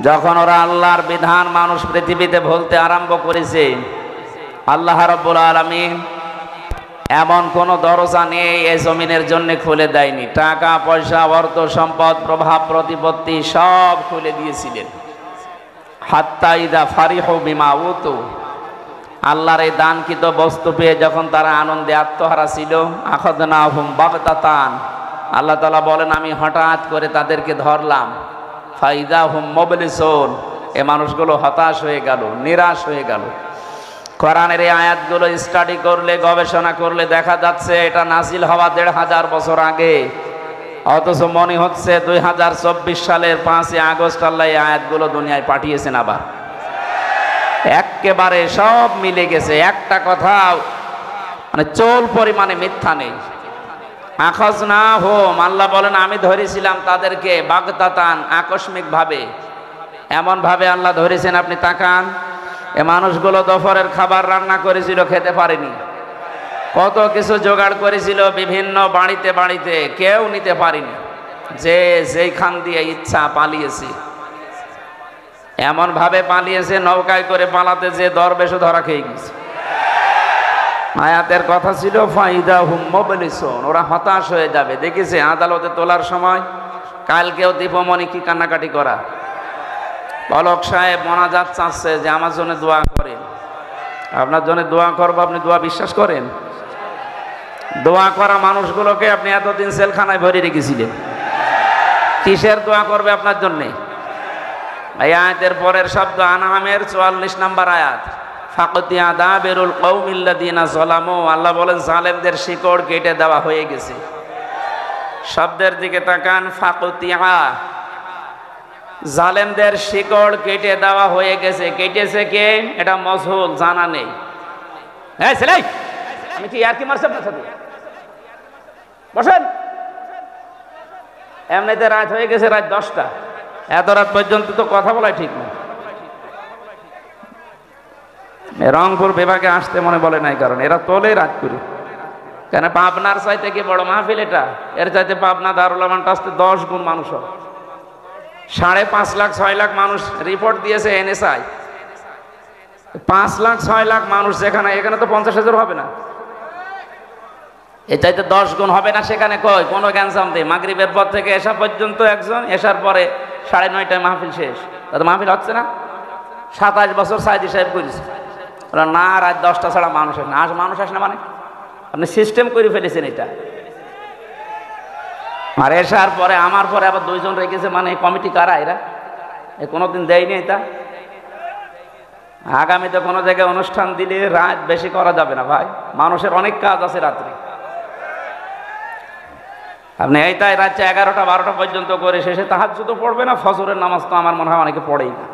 যখন ওরা আল্লাহর বিধান মানুষ পৃথিবীতে ভুলতে আরম্ভ করেছে, আল্লাহ রাব্বুল আলামিন এমন কোন দরজা নেই এই জমিনের জন্য খুলে দেয়নি। টাকা পয়সা, অর্থ সম্পদ, প্রভাব প্রতিপত্তি সব খুলে দিয়েছিলেন। হাত্তা ইদা ফারিহু বিমা উতু, আল্লাহর এই দানকৃত বস্তু পেয়ে যখন তারা আনন্দে আত্মহারা ছিল, আখাযনাহুম বাগতাতান, আল্লাহ তাআলা বলেন আমি হঠাৎ করে তাদেরকে ধরলাম। ফাইদা হুম মুবলিসুন, এ মানুষগুলো হতাশ হয়ে গেল, নিরাশ হয়ে গেল। কোরআনের এই আয়াতগুলো স্টাডি করলে, গবেষণা করলে দেখা যাচ্ছে এটা নাজিল হওয়া 1500 বছর আগে, অথচ মনে হচ্ছে 2024 সালের 5 আগস্ট আল্লাহ এই আয়াতগুলো দুনিয়ায় পাঠিয়েছেন। আবার একেবারে সব মিলে গেছে, একটা কথা মানে চোল পরিমাণে মিথ্যা নেই। আখাযনাহুম, আল্লাহ বলেন আমি ধরেছিলাম তাদেরকে বাগতাতান, আকস্মিক ভাবে, এমন ভাবে আল্লাহ ধরেছেন আপনি তাকান। এ মানুষগুলো দুপুরের খাবার রান্না করেছিল, খেতে পারেনি। কত কিছু জোগাড় করেছিল বিভিন্ন বাড়িতে বাড়িতে, কেউ নিতে পারেনি। যে যেইখান দিয়ে ইচ্ছা পালিয়েছে, এমন ভাবে পালিয়েছে নৌকায় করে পালাতে যে দরবেশও ধরা খেয়ে গেছে। আয়াতের কথা ছিল ফাইদা হুম মুবলিসুন, ওরা হতাশ হয়ে যাবে। দেখেছে আদালতে তোলার সময় কালকেও দীপমণি কি কান্নাকাটি করা। পলক সাহেব মোনাজাত চাচ্ছে যে আমার জন্য দোয়া করেন। আপনার জন্য দোয়া করবো, আপনি দোয়া বিশ্বাস করেন? দোয়া করা মানুষগুলোকে আপনি এতদিন জেলখানায় ভরে রেখেছিলেন, কিসের দোয়া করবে আপনার জন্যে? এই আয়াতের পরের শব্দ আনআমের 44 নম্বর আয়াত, ফাকতিয়া দাবিরুল কওমিল্লাযিনা যালামু, আল্লাহ বলেন জালেমদের শিকড় কেটে দেওয়া হয়ে গেছে। শব্দের দিকে তাকান, ফাকতিয়া, জালেমদের শিকড় কেটে দেওয়া হয়ে গেছে। কেটেছে কে? এটা মজহুল, জানা নেই। হ্যাঁ ছেলে, আমি কি আর কি মারছি আপনার সাথে? বসেন। এমনিতে রাত হয়ে গেছে, রাত 10টা, এত রাত পর্যন্ত তো কথা বলাই ঠিক না। রংপুর বিভাগে আসতে মনে বলে নাই, কারণ এরা তোলে রাত করে। কেন পাবনার চাইতে কি বড় মাহফিল এটা? এর চাইতে পাবনা দারুল আমানটা আসতে 10 গুণ মানুষ হয়। 5.5 লাখ 6 লাখ মানুষ রিপোর্ট দিয়েছে এনএসআই। 5 লাখ 6 লাখ মানুষ যেখানে, এখানে তো 50,000 হবে না। এ চাইতে 10 গুণ হবে না সেখানে। কই কোনো গ্যাঞ্জাম দেয়? মাগরিবের পর থেকে এশা পর্যন্ত একজন, এশার পরে 9:30টায় মাহফিল শেষ। তাতে মাহফিল হচ্ছে না? 27 বছর সাইদি সাহেব করেছে। না রাত 10টা ছাড়া মানুষ আসে না। মানুষ আসে না মানে আপনি সিস্টেম করে ফেলেছেন এটা। আর এসার পরে আমার পরে আবার 2 জন রেখেছে, মানে কমিটি কারা এরা? কোনোদিন দেয়নি এটা। আগামীতে কোনো জায়গায় অনুষ্ঠান দিলে রাত বেশি করা যাবে না ভাই, মানুষের অনেক কাজ আছে রাত্রে। আপনি এইটাই রাত 11টা 12টা পর্যন্ত করে শেষে তাহাজ্জুদ পড়বে না, ফজরের নামাজ তো আমার মনে হয় অনেকে পড়েই না।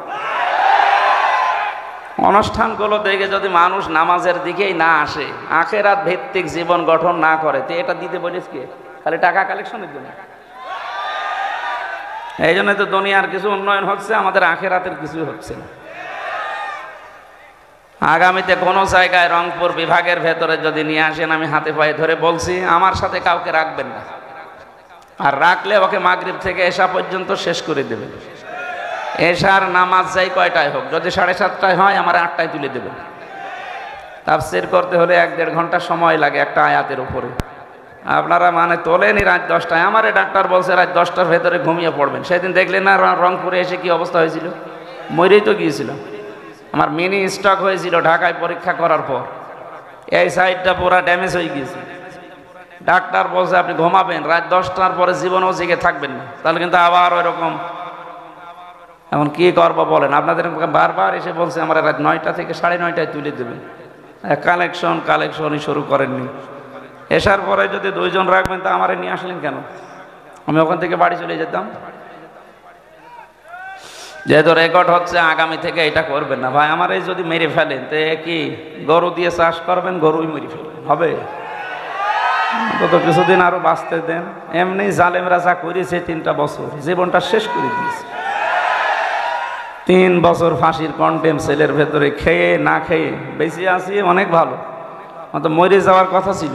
অনুষ্ঠানগুলো দেখে যদি মানুষ নামাজের দিকেই না আসে, আখিরাত ভিত্তিক জীবন গঠন না করে, তো এটা দিতে বলিস কি? খালি টাকা কালেকশনের জন্য। এই জন্য তো দুনিয়ার কিছু উন্নয়ন হচ্ছে, আমাদের আখিরাতের কিছু হচ্ছে না। আগামীতে কোনো জায়গায় রংপুর বিভাগের ভেতরে যদি নিয়ে আসেন, আমি হাতে পায়ে ধরে বলছি, আমার সাথে কাউকে রাখবেন না। আর রাখলে ওকে মাগরিব থেকে এশা পর্যন্ত শেষ করে দেবেন। এশার নামাজ যাই কয়টায় হোক, যদি 7:30টায় হয় আমার 8টায় তুলে দেবেন। তাফসীর করতে হলে 1-1.5 ঘন্টা সময় লাগে একটা আয়াতের উপরে। আপনারা মানে তোলেনি রাত 10টায়। আমারে ডাক্তার বলছে রাত 10টার ভেতরে ঘুমিয়ে পড়বেন। সেদিন দেখলেন না রংপুরে এসে কি অবস্থা হয়েছিল? মরেই তো গিয়েছিল। আমার মিনি স্ট্রোক হয়েছিল ঢাকায় পরীক্ষা করার পর। এই সাইডটা পুরো ড্যামেজ হয়ে গিয়েছে। ডাক্তার বলছে আপনি ঘুমাবেন, রাত 10টার পরে জীবনও জেগে থাকবেন না, তাহলে কিন্তু আবার ওই রকম। এখন কি করবো বলেন? আপনাদের বারবার এসে বলছে আমার রাত 9টা থেকে 9:30টায় তুলে দেবেন। কালেকশনই শুরু করেননি। এসার পরে যদি 2 জন রাখবেন, তা আমারে নিয়ে আসলেন কেন? আমি ওখান থেকে বাড়ি চলে যেতাম। যেহেতু রেকর্ড হচ্ছে, আগামী থেকে এটা করবেন না ভাই। আমার এই যদি মেরে ফেলেন, তো কি গরু দিয়ে চাষ করবেন, গরুই মেরে ফেলবেন, হবে? তো কিছুদিন আরো বাঁচতে দেন। এমনি জালেমরা যা করেছে 3টা বছর, জীবনটা শেষ করে দিয়েছে। 3 বছর ফাঁসির কন্ডেম সেলের ভেতরে খেয়ে না খেয়ে বেঁচে আছি, অনেক ভালো। তো মরে যাওয়ার কথা ছিল।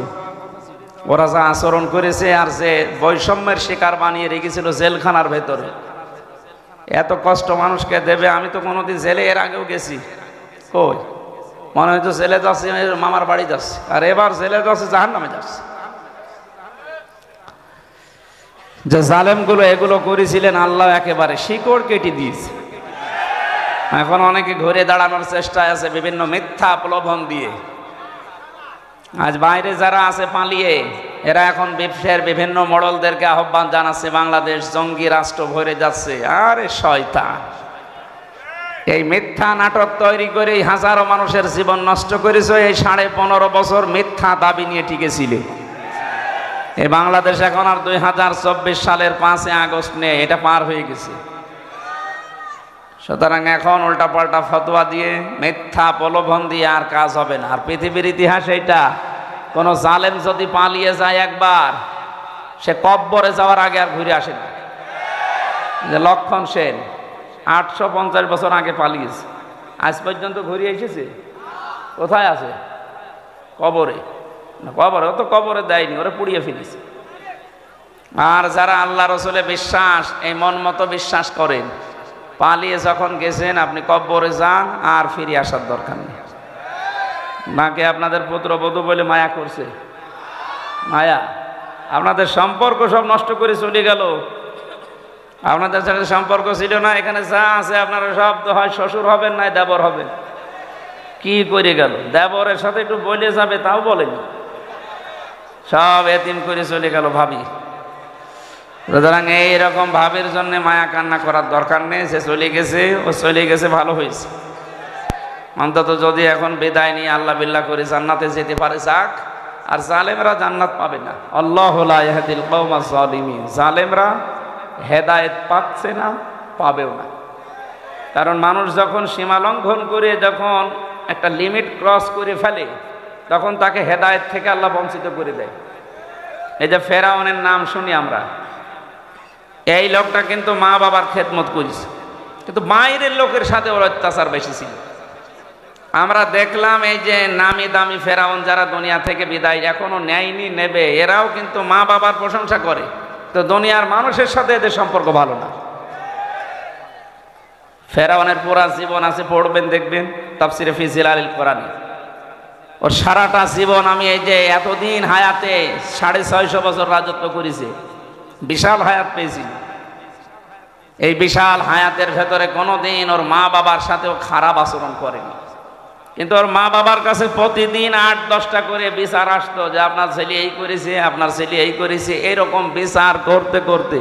ওরা যা আচরণ করেছে, আর যে বৈষম্যের শিকার বানিয়ে রেখেছিল জেলখানার ভেতরে, এত কষ্ট মানুষকে দেবে। আমি তো কোনোদিন জেলে এর আগেও গেছি, কই মনে হয়তো জেলে যাচ্ছি মামার বাড়ি যাচ্ছে, আর এবার জেলে যাচ্ছে জাহান্নামে যাচ্ছে। যে জালেমগুলো এগুলো করেছিলেন, আল্লাহ একেবারে শিকড় কেটে দিয়েছে। এখন অনেকে ঘুরে দাঁড়ানোর চেষ্টায় আছে বিভিন্ন মিথ্যা প্রলোভন দিয়ে। আজ বাইরে যারা আছে পালিয়ে, এরা এখন ব্যবসার বিভিন্ন মডেলদেরকে আহ্বান জানাচ্ছে, বাংলাদেশ জঙ্গি রাষ্ট্র ভরে যাচ্ছে। আরে শয়তান, এই মিথ্যা নাটক তৈরি করে হাজারো মানুষের জীবন নষ্ট করেছে। এই 15.5 বছর মিথ্যা দাবি নিয়ে টিকেছিলে। এই বাংলাদেশ এখন আর 2024 সালের 5 আগস্ট নেই, এটা পার হয়ে গেছে। সুতরাং এখন উল্টাপাল্টা ফতোয়া দিয়ে, মিথ্যা প্রলোভন দিয়ে আর কাজ হবে না। আর পৃথিবীর ইতিহাস এইটা, কোনো জালেম যদি পালিয়ে যায় একবার, সে কব্বরে যাওয়ার আগে আর ঘুরে আসে না। যে লক্ষণ সেন 850 বছর আগে পালিয়েছে, আজ পর্যন্ত ঘুরে এসেছে? কোথায় আছে? কবরে। কবরে ও তো কবরে দেয়নি, ওরা পুড়িয়ে ফেলেছে। আর যারা আল্লাহ রসুলে বিশ্বাস, এই মন মতো বিশ্বাস করেন, পালিয়ে যখন গেছেন আপনি কবরে যান, আর ফিরে আসার দরকার নেই। নাকি আপনাদের পুত্রবধূ বলে মায়া করছে? মায়া আপনাদের সম্পর্ক সব নষ্ট করে চলে গেল। আপনাদের সাথে সম্পর্ক ছিল না, এখানে যা আছে আপনারা সব তো হয় শ্বশুর হবেন, নাই দেবর হবেন। কি করে গেল? দেবরের সাথে একটু বলে যাবে, তাও বলেনি, সব এতিম করে চলে গেল ভাবি। সুতরাং এইরকম ভাবের জন্য মায়া কান্না করার দরকার নেই। সে চলে গেছে, ও চলে গেছে, ভালো হয়েছে। অন্তত যদি এখন বিদায় নিয়ে আল্লাহ বিল্লাহ করে জান্নাতে যেতে পারে যাক। আর জালেমরা জান্নাত পাবে না। আল্লাহু লা ইয়াহদিল কওমাজ জালিমিন। জালেমরা হেদায়েত পাচ্ছে না, পাবেও না। কারণ মানুষ যখন সীমা লঙ্ঘন করে, যখন একটা লিমিট ক্রস করে ফেলে, তখন তাকে হেদায়েত থেকে আল্লাহ বঞ্চিত করে দেয়। এই যে ফেরাউনের নাম শুনি আমরা, এই লোকটা কিন্তু মা বাবার খেদমত করেছে, কিন্তু বাইরের লোকের সাথে ওর অত্যাচার বেশি ছিল। আমরা দেখলাম এই যে নামি দামি ফেরাউন যারা দুনিয়া থেকে বিদায় এখনো নেয়নি, নেবে, এরাও কিন্তু মা বাবার প্রশংসা করে। তো দুনিয়ার মানুষের সাথে এদের সম্পর্ক ভালো না। ফেরাউনের পুরা জীবন আছে, পড়বেন দেখবেন তাফসিরে ফি জিলালিল কোরআনে। ওর সারাটা জীবন, আমি এই যে এতদিন হায়াতে 650 বছর রাজত্ব করেছে, বিশাল হায়াত পেয়েছিল। এই বিশাল হায়াতের ভেতরে কোনোদিন ওর মা বাবার সাথেও খারাপ আচরণ করেনি। কিন্তু ওর মা বাবার কাছে প্রতিদিন 8-10টা করে বিচার আসতো যে আপনার ছেলে এই করেছে, আপনার ছেলে এই করেছে। এরকম বিচার করতে করতে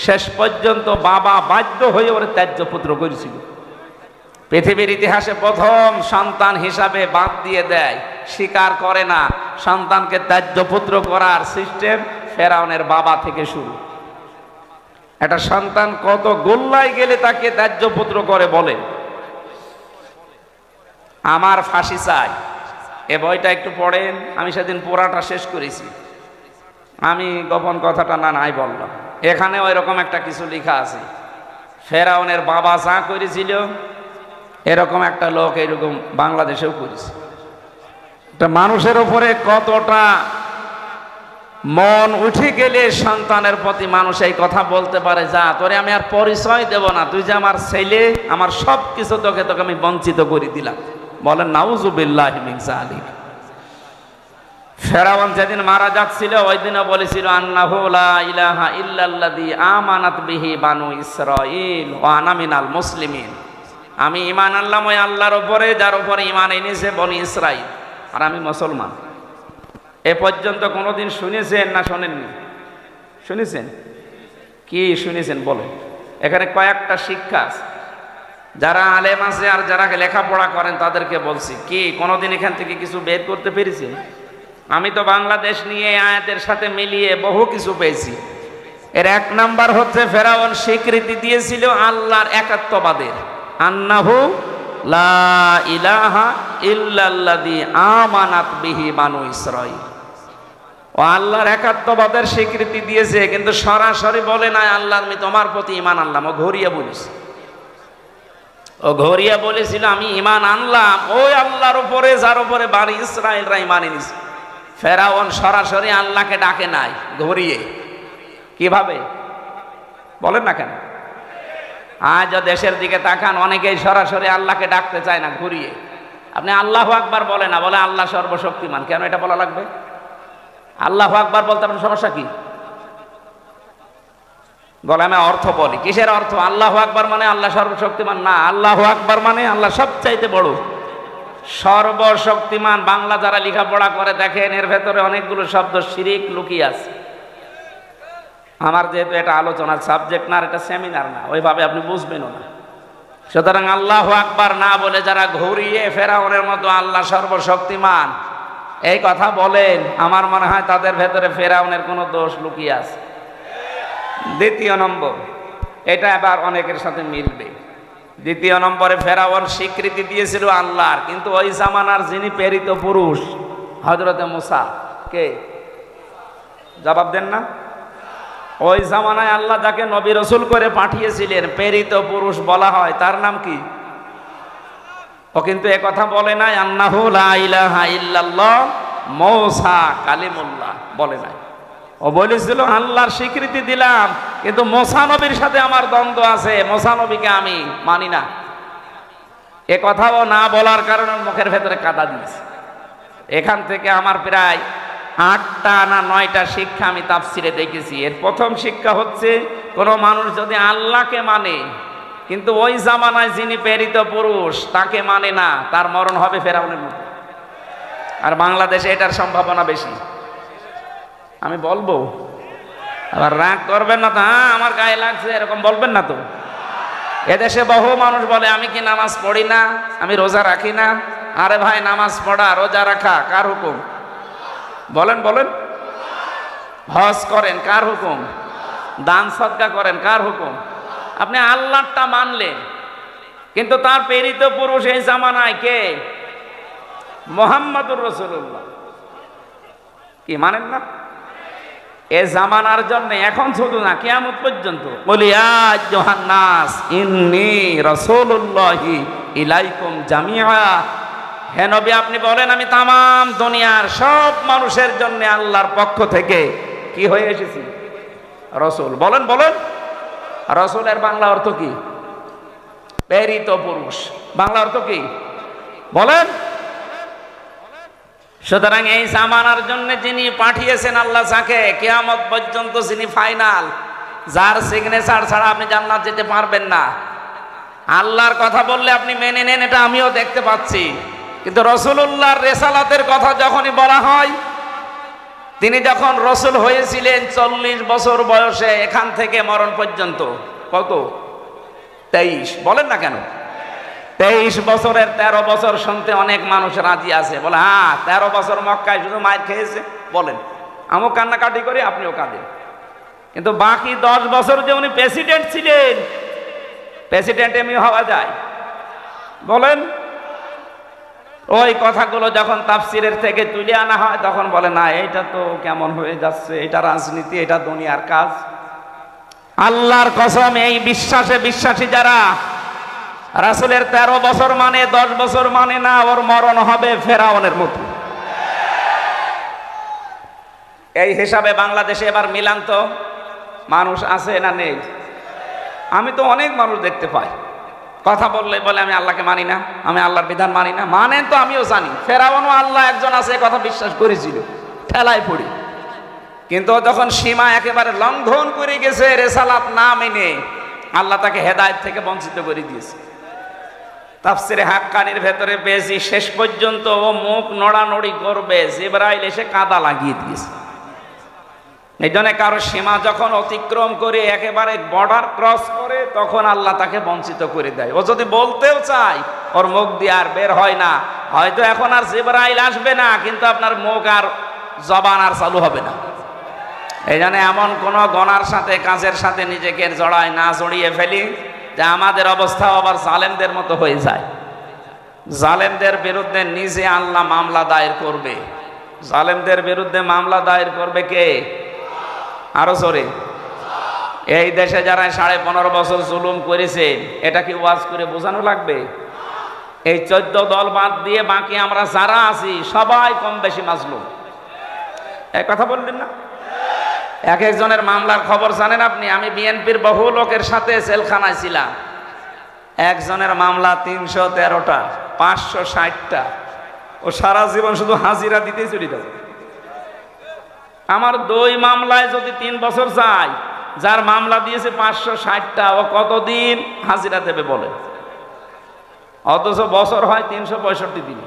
শেষ পর্যন্ত বাবা বাধ্য হয়ে ওর ত্যায্য পুত্র করেছিল। পৃথিবীর ইতিহাসে প্রথম সন্তান হিসাবে বাদ দিয়ে দেয়, স্বীকার করে না, সন্তানকে ত্যায্য পুত্র করার সিস্টেম ফেরাউনের বাবা থেকে শুরু। একটা সন্তান কত গোল্লায় গেলে তাকে ত্যায্য পুত্র করে বলে। আমার ফাঁসি চাই, এ বইটা একটু পড়েন। আমি সেদিন পুরাটা শেষ করেছি। আমি গোপন কথাটা নাই বললাম। এখানে ওই রকম একটা কিছু লেখা আছে। ফেরাউনের বাবা যা করেছিল এরকম একটা লোক এরকম বাংলাদেশেও করেছে। একটা মানুষের উপরে কতটা মন উঠে গেলে সন্তানের প্রতি মানুষ এই কথা বলতে পারে, যা তোরে আমি আর পরিচয় দেব না, তুই যে আমার ছেলে, আমার সব কিছু তোকে আমি বঞ্চিত করে দিলাম। বলেন নাউজুবিল্লাহি মিন যালিক। ফেরাউন যেদিন মারা যাচ্ছিল ওই দিনও বলেছিল আন্নাহু লা ইলাহা ইল্লাল্লাযী আমানাত বিহি বানু ইসরাঈল ওয়া আনা মিনাল মুসলিমিন। আমি ঈমান আনলাম ওই আল্লাহর উপরে যার উপরে ঈমান এনেছে বনি ইসরাঈল, আর আমি মুসলমান। এ পর্যন্ত কোনোদিন শুনেছেন না শোনেননি? শুনেছেন? কি শুনেছেন বলেন? এখানে কয়েকটা শিক্ষা আছে। যারা আলেম আছে আর যারা লেখাপড়া করেন তাদেরকে বলছি, কি কোনোদিন এখান থেকে কিছু বের করতে পেরেছেন? আমি তো বাংলাদেশ নিয়ে আয়াতের সাথে মিলিয়ে বহু কিছু পেয়েছি। এর 1 নাম্বার হচ্ছে ফেরাউন স্বীকৃতি দিয়েছিল আল্লাহর একাত্মবাদের, আন্নাহু লা ইলাহা ইল্লাল্লাযী আমানাত বিহি বানু ইসরাঈল। ও আল্লাহর একাত্মবাদের স্বীকৃতি দিয়েছে, কিন্তু সরাসরি বলে নাই আল্লাহ আমি তোমার প্রতি ঈমান আনলাম। ও ঘুরিয়ে বলেছে, ও ঘুরিয়ে বলেছিল আমি ঈমান আনলাম ওই আল্লাহর উপরে যার উপরে বানি ইসরাঈলরা ঈমান এনেছে। ফেরাউন সরাসরি আল্লাহকে ডাকে নাই, ঘুরিয়ে। কিভাবে বলেন না কেন? আজ দেশের দিকে তাকান, অনেকেই সরাসরি আল্লাহকে ডাকতে চায় না, ঘুরিয়ে। আপনি আল্লাহু আকবার বলে না, বলে আল্লাহ সর্বশক্তিমান। কেন এটা বলা লাগবে? আল্লাহু আকবার বলতে আপনার সমস্যা কি? বলে আমি অর্থ বলি। কিসের অর্থ? আল্লাহু আকবার মানে আল্লাহ সর্বশক্তিমান না, আল্লাহু আকবার মানে আল্লাহ সবচাইতে বড়, সর্বশক্তিমান। বাংলা যারা লেখাপড়া করে দেখেন এর ভেতরে অনেকগুলো শব্দ শিরিক লুকিয়ে আছে। আমার যেহেতু এটা আলোচনার সাবজেক্ট না, এটা সেমিনার না, ওইভাবে আপনি বুঝবেনও না। সুতরাং আল্লাহু আকবার না বলে যারা ঘুরিয়ে ফেরাউনের মতো আল্লাহ সর্বশক্তিমান এই কথা বলেন, আমার মনে হয় তাদের ভেতরে ফেরাউনের কোনো দোষ লুকিয়ে আছে। দ্বিতীয় নম্বর, এটা আবার অনেকের সাথে মিলবে। দ্বিতীয় নম্বরে ফেরাউন স্বীকৃতি দিয়েছিল আল্লাহর, কিন্তু ওই জামানার যিনি প্রেরিত পুরুষ হযরতে মুসা, কে? জবাব দেন না। ওই জামানায় আল্লাহ যাকে নবী রাসূল করে পাঠিয়েছিলেন প্রেরিত পুরুষ বলা হয়, তার নাম কি? ও কিন্তু এ কথা বলে নাই আন্নাহু লা ইলাহা ইল্লাল্লাহ মূসা কালিমুল্লাহ, বলে নাই। ও বলেছিল আল্লাহর স্বীকৃতি দিলাম, কিন্তু মুসা নবীর সাথে আমার দ্বন্দ্ব আছে, মুসা নবীকে আমি মানি না। এ কথাও না বলার কারণে মুখের ভেতরে কাদা দিয়েছে। এখান থেকে আমার প্রায় 8টা না 9টা শিক্ষা আমি তাফসিরে দেখেছি। এর প্রথম শিক্ষা হচ্ছে, কোনো মানুষ যদি আল্লাহকে মানে কিন্তু ওই জামানায় যিনি প্রেরিত পুরুষ তাকে মানে না, তার মরণ হবে ফেরাউনের মতো। আর বাংলাদেশে এটার সম্ভাবনা বেশি। আমি বলবো, আবার রাগ করবেন না তো, হ্যাঁ আমার গায়ে লাগছে এরকম বলবেন না তো। এদেশে বহু মানুষ বলে আমি কি নামাজ পড়ি না, আমি রোজা রাখি না। আরে ভাই, নামাজ পড়া রোজা রাখা কার হুকুম? বলেন বলেন। হজ করেন কার হুকুম? দান সদকা করেন কার হুকুম? আপনি আল্লাহটা মানলেন, কিন্তু তার প্রেরিত পুরুষ এই জামানায় কে? মুহাম্মদুর রাসূলুল্লাহ। কি মানেন না? এ জামানার জন্য এখন শুধু না, কিয়ামত পর্যন্ত বলি ইয়া আইয়ুহান নাস ইন্নী রাসূলুল্লাহি ইলাইকুম জামিআ। হে নবী, আপনি বলেন আমি তামাম দুনিয়ার সব মানুষের জন্য আল্লাহর পক্ষ থেকে কি হয়ে এসেছি? রাসূল। বলেন বলেন। রাসূলের বাংলা অর্থ কি? প্রেরিত পুরুষ। বাংলা অর্থ কি বলেন? সুতরাং এই জামানার জন্য যিনি পাঠিয়েছেন আল্লাহ, যাকে কিয়ামত পর্যন্ত যিনি ফাইনাল, যার সিগনেচার ছাড়া আপনি জান্নাত যেতে পারবেন না। আল্লাহর কথা বললে আপনি মেনে নেন, এটা আমিও দেখতে পাচ্ছি, কিন্তু রাসূলুল্লাহর রিসালাতের কথা যখনই বলা হয়, তিনি যখন রাসূল হয়েছিলেন 40 বছর বয়সে, এখান থেকে মরণ পর্যন্ত কত? 23। বলেন না কেন? 23 বছরের 13 বছর শুনতে অনেক মানুষ রাজি আছে, বলে হ্যাঁ 13 বছর মক্কায় শুধু মায়ের খেয়েছে। বলেন, আমিও কান্নাকাটি করি, আপনিও কাঁদেন। কিন্তু বাকি 10 বছর যে উনি প্রেসিডেন্ট ছিলেন, প্রেসিডেন্ট এমনি হওয়া যায়? বলেন। ওই কথাগুলো যখন তাফসিরের থেকে তুলে আনা হয়, তখন বলে না এইটা তো কেমন হয়ে যাচ্ছে, এটা রাজনীতি, এটা দুনিয়ার কাজ। আল্লাহর কসম, এই বিশ্বাসে বিশ্বাসী যারা, রাসূলের 13 বছর মানে 10 বছর মানে না, ওর মরণ হবে ফেরাউনের মতো। এই হিসাবে বাংলাদেশে এবার মিলান তো মানুষ আছে না নেই? আমি তো অনেক মানুষ দেখতে পাই, কথা বললে বলে আমি আল্লাহকে মানি না, আমি আল্লাহর বিধান মানি না। মানেন তো, আমিও জানি ফেরাউনও আল্লাহ একজন আছে কথা বিশ্বাস করেছিল, ঠেলায় পড়ি। কিন্তু যখন সীমা একেবারে লঙ্ঘন করে গেছে, রিসালাত না মেনে, আল্লাহ তাকে হেদায়েত থেকে বঞ্চিত করে দিয়েছে। তাফসিরে হাক্কানির ভেতরে পেয়েছি, শেষ পর্যন্ত ও মুখ নড়ানড়ি করবে, জিবরাইল এসে কাদা লাগিয়ে দিয়েছে। এই জন্য কারো সীমা যখন অতিক্রম করে একেবারে বর্ডার ক্রস করে, তখন আল্লাহ তাকে বঞ্চিত করে দেয়। ও যদি বলতেও চায়, ওর মুখ দিয়ে আর বের হয় না। হয়তো এখন আর জিবরাইল আসবে না, কিন্তু আপনার মুখ আর জবান আর চালু হবে না। এই জন্য এমন কোন গনার সাথে, কাজের সাথে নিজেকে জড়ায় না, জড়িয়ে ফেলি যে আমাদের অবস্থা আবার জালেমদের মতো হয়ে যায়। জালেমদের বিরুদ্ধে নিজে আল্লাহ মামলা দায়ের করবে। জালেমদের বিরুদ্ধে মামলা দায়ের করবে কে? আরো জোরে। এই দেশে যারা 15.5 বছর জুলুম করেছে, এটা কি ওয়াজ করে বোঝানো লাগবে? এই 14 দল বাদ দিয়ে বাকি আমরা যারা আছি সবাই কম বেশি মাজলুম। এক কথা বললেন না? এক একজনের মামলার খবর জানেন আপনি? আমি বিএনপির বহু লোকের সাথে জেলখানায় ছিলাম। একজনের মামলা 313টা, 560টা। ও সারা জীবন শুধু হাজিরা দিতেই চলে যাবে। আমার 2 মামলায় যদি 3 বছর যায়, যার মামলা দিয়েছে 560টা, ও কতদিন হাজিরা দেবে বলে? অথচ বছর হয় 365 দিন,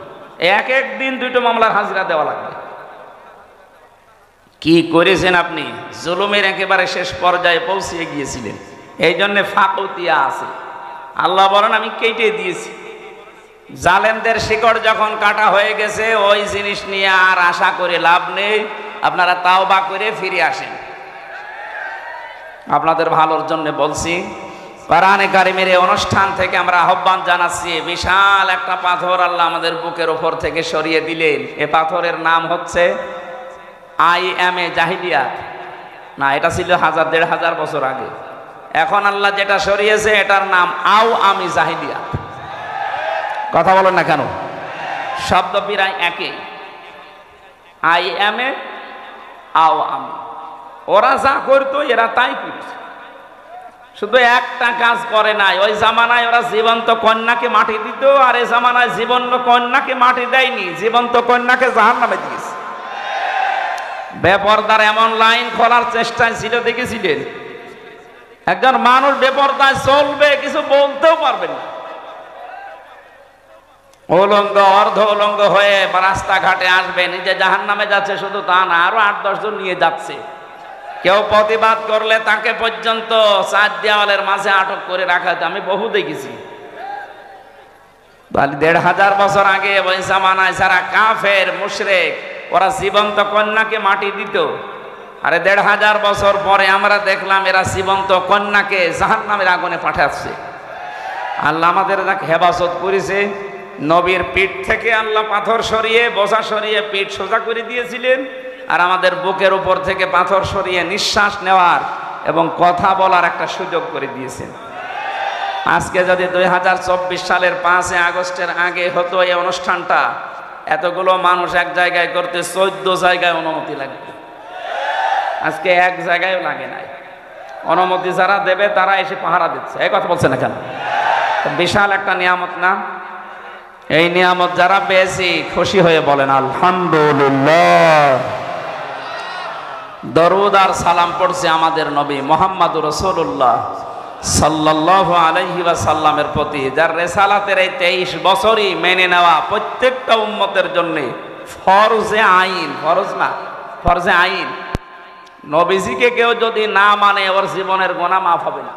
এক এক দিন 2টো মামলার হাজিরা দেওয়া লাগবে। কি করেছেন আপনি? জুলুমের একেবারে শেষ পর্যায়ে পৌঁছে গিয়েছিলেন। এই জন্য ফাকুতিয়া আছে। আল্লাহ বলেন আমি কেটে দিয়েছি। জালেমদের শিকড় যখন কাটা হয়ে গেছে, ওই জিনিস নিয়ে আর আশা করে লাভ নেই। আপনারা তাওবা করে ফিরে আসেন। আপনাদের ভালোর জন্য বলছি। কোরআনে কারিমের এই অনুষ্ঠান থেকে আমরা আহ্বান জানাচ্ছি, বিশাল একটা পাথর আল্লাহ আমাদের বুকের ওপর থেকে সরিয়ে দিলেন। এ পাথরের নাম হচ্ছে আইএমএ জাহিলিয়াত। না, এটা ছিল 1000-1500 বছর আগে। এখন আল্লাহ যেটা সরিয়েছে, এটার নাম আও আমি জাহিলিয়াত। কথা বলেন না কেন? শব্দ প্রায় একই। আইএমএ, আও আমি। ওরা যা করতো এরা তাই করছে, শুধু একটা কাজ করে নাই। ওই জামানায় ওরা জীবন্ত কন্যাকে মাটি দিত, আর এই জামানায় জীবন্ত কন্যাকে মাটি দেয়নি, জীবন্ত কন্যাকে জাহান্নামে দিয়েছে। বেপরদার এমন লাইন খোলার চেষ্টায় ছিল, দেখেছিলেন? একজন মানুষ বেপরদায় চলবে, কিছু বলতেও পারবেন না। উলঙ্গ, অর্ধ উলঙ্গ হয়ে রাস্তাঘাটে আসবে, নিজে জাহান্নামে যাচ্ছে, শুধু তা না, আরো 8-10 জন নিয়ে যাচ্ছে। কেউ প্রতিবাদ করলে তাকে পর্যন্ত 4 দেওয়ালের মাঝে আটক করে রাখা হতো। আমি বহু দেখেছি। 1500 বছর আগে ওই জামানায় যারা কাফের মুশরিক, ওরা জীবন্ত কন্যাকে মাটি দিত। আরে 1500 বছর পরে আমরা দেখলাম এরা জীবন্ত কন্যাকে জাহান্নামের আগুনে পাঠাচ্ছে। আল্লাহ আমাদের তাকে হেফাজত করেছে। নবীর পিঠ থেকে আল্লাহ পাথর সরিয়ে, বোঝা সরিয়ে পিঠ সোজা করে দিয়েছিলেন, আর আমাদের বুকের উপর থেকে পাথর সরিয়ে নিঃশ্বাস নেওয়ার এবং কথা বলার একটা সুযোগ করে দিয়েছেন। আজকে যদি 2024 সালের 5 আগস্টের আগে হতো এই অনুষ্ঠানটা, এতগুলো মানুষ এক জায়গায় করতে 14 জায়গায় অনুমতি লাগবে। আজকে এক জায়গায়ও লাগে নাই। অনুমতি যারা দেবে তারা এসে পাহারা দিচ্ছে। এই কথা বলছে না কেন? বিশাল একটা নিয়ামত না? এই নিয়ামত যারা পেয়েছি খুশি হয়ে বলেন আলহামদুলিল্লাহ। দরুদ আর সালাম পড়ছে আমাদের নবী মুহাম্মদুর রাসূলুল্লাহ সাল্লাল্লাহু আলাইহি ওয়াসাল্লামের প্রতি, যার রেসালাতের এই 23 বছরই মেনে নেওয়া প্রত্যেকটা উম্মতের জন্য ফরজে আইন, ফরজ না, ফরজে আইন। নবীজিকে কেউ যদি না মানে ওর জীবনের গুনাহ মাফ হবে না।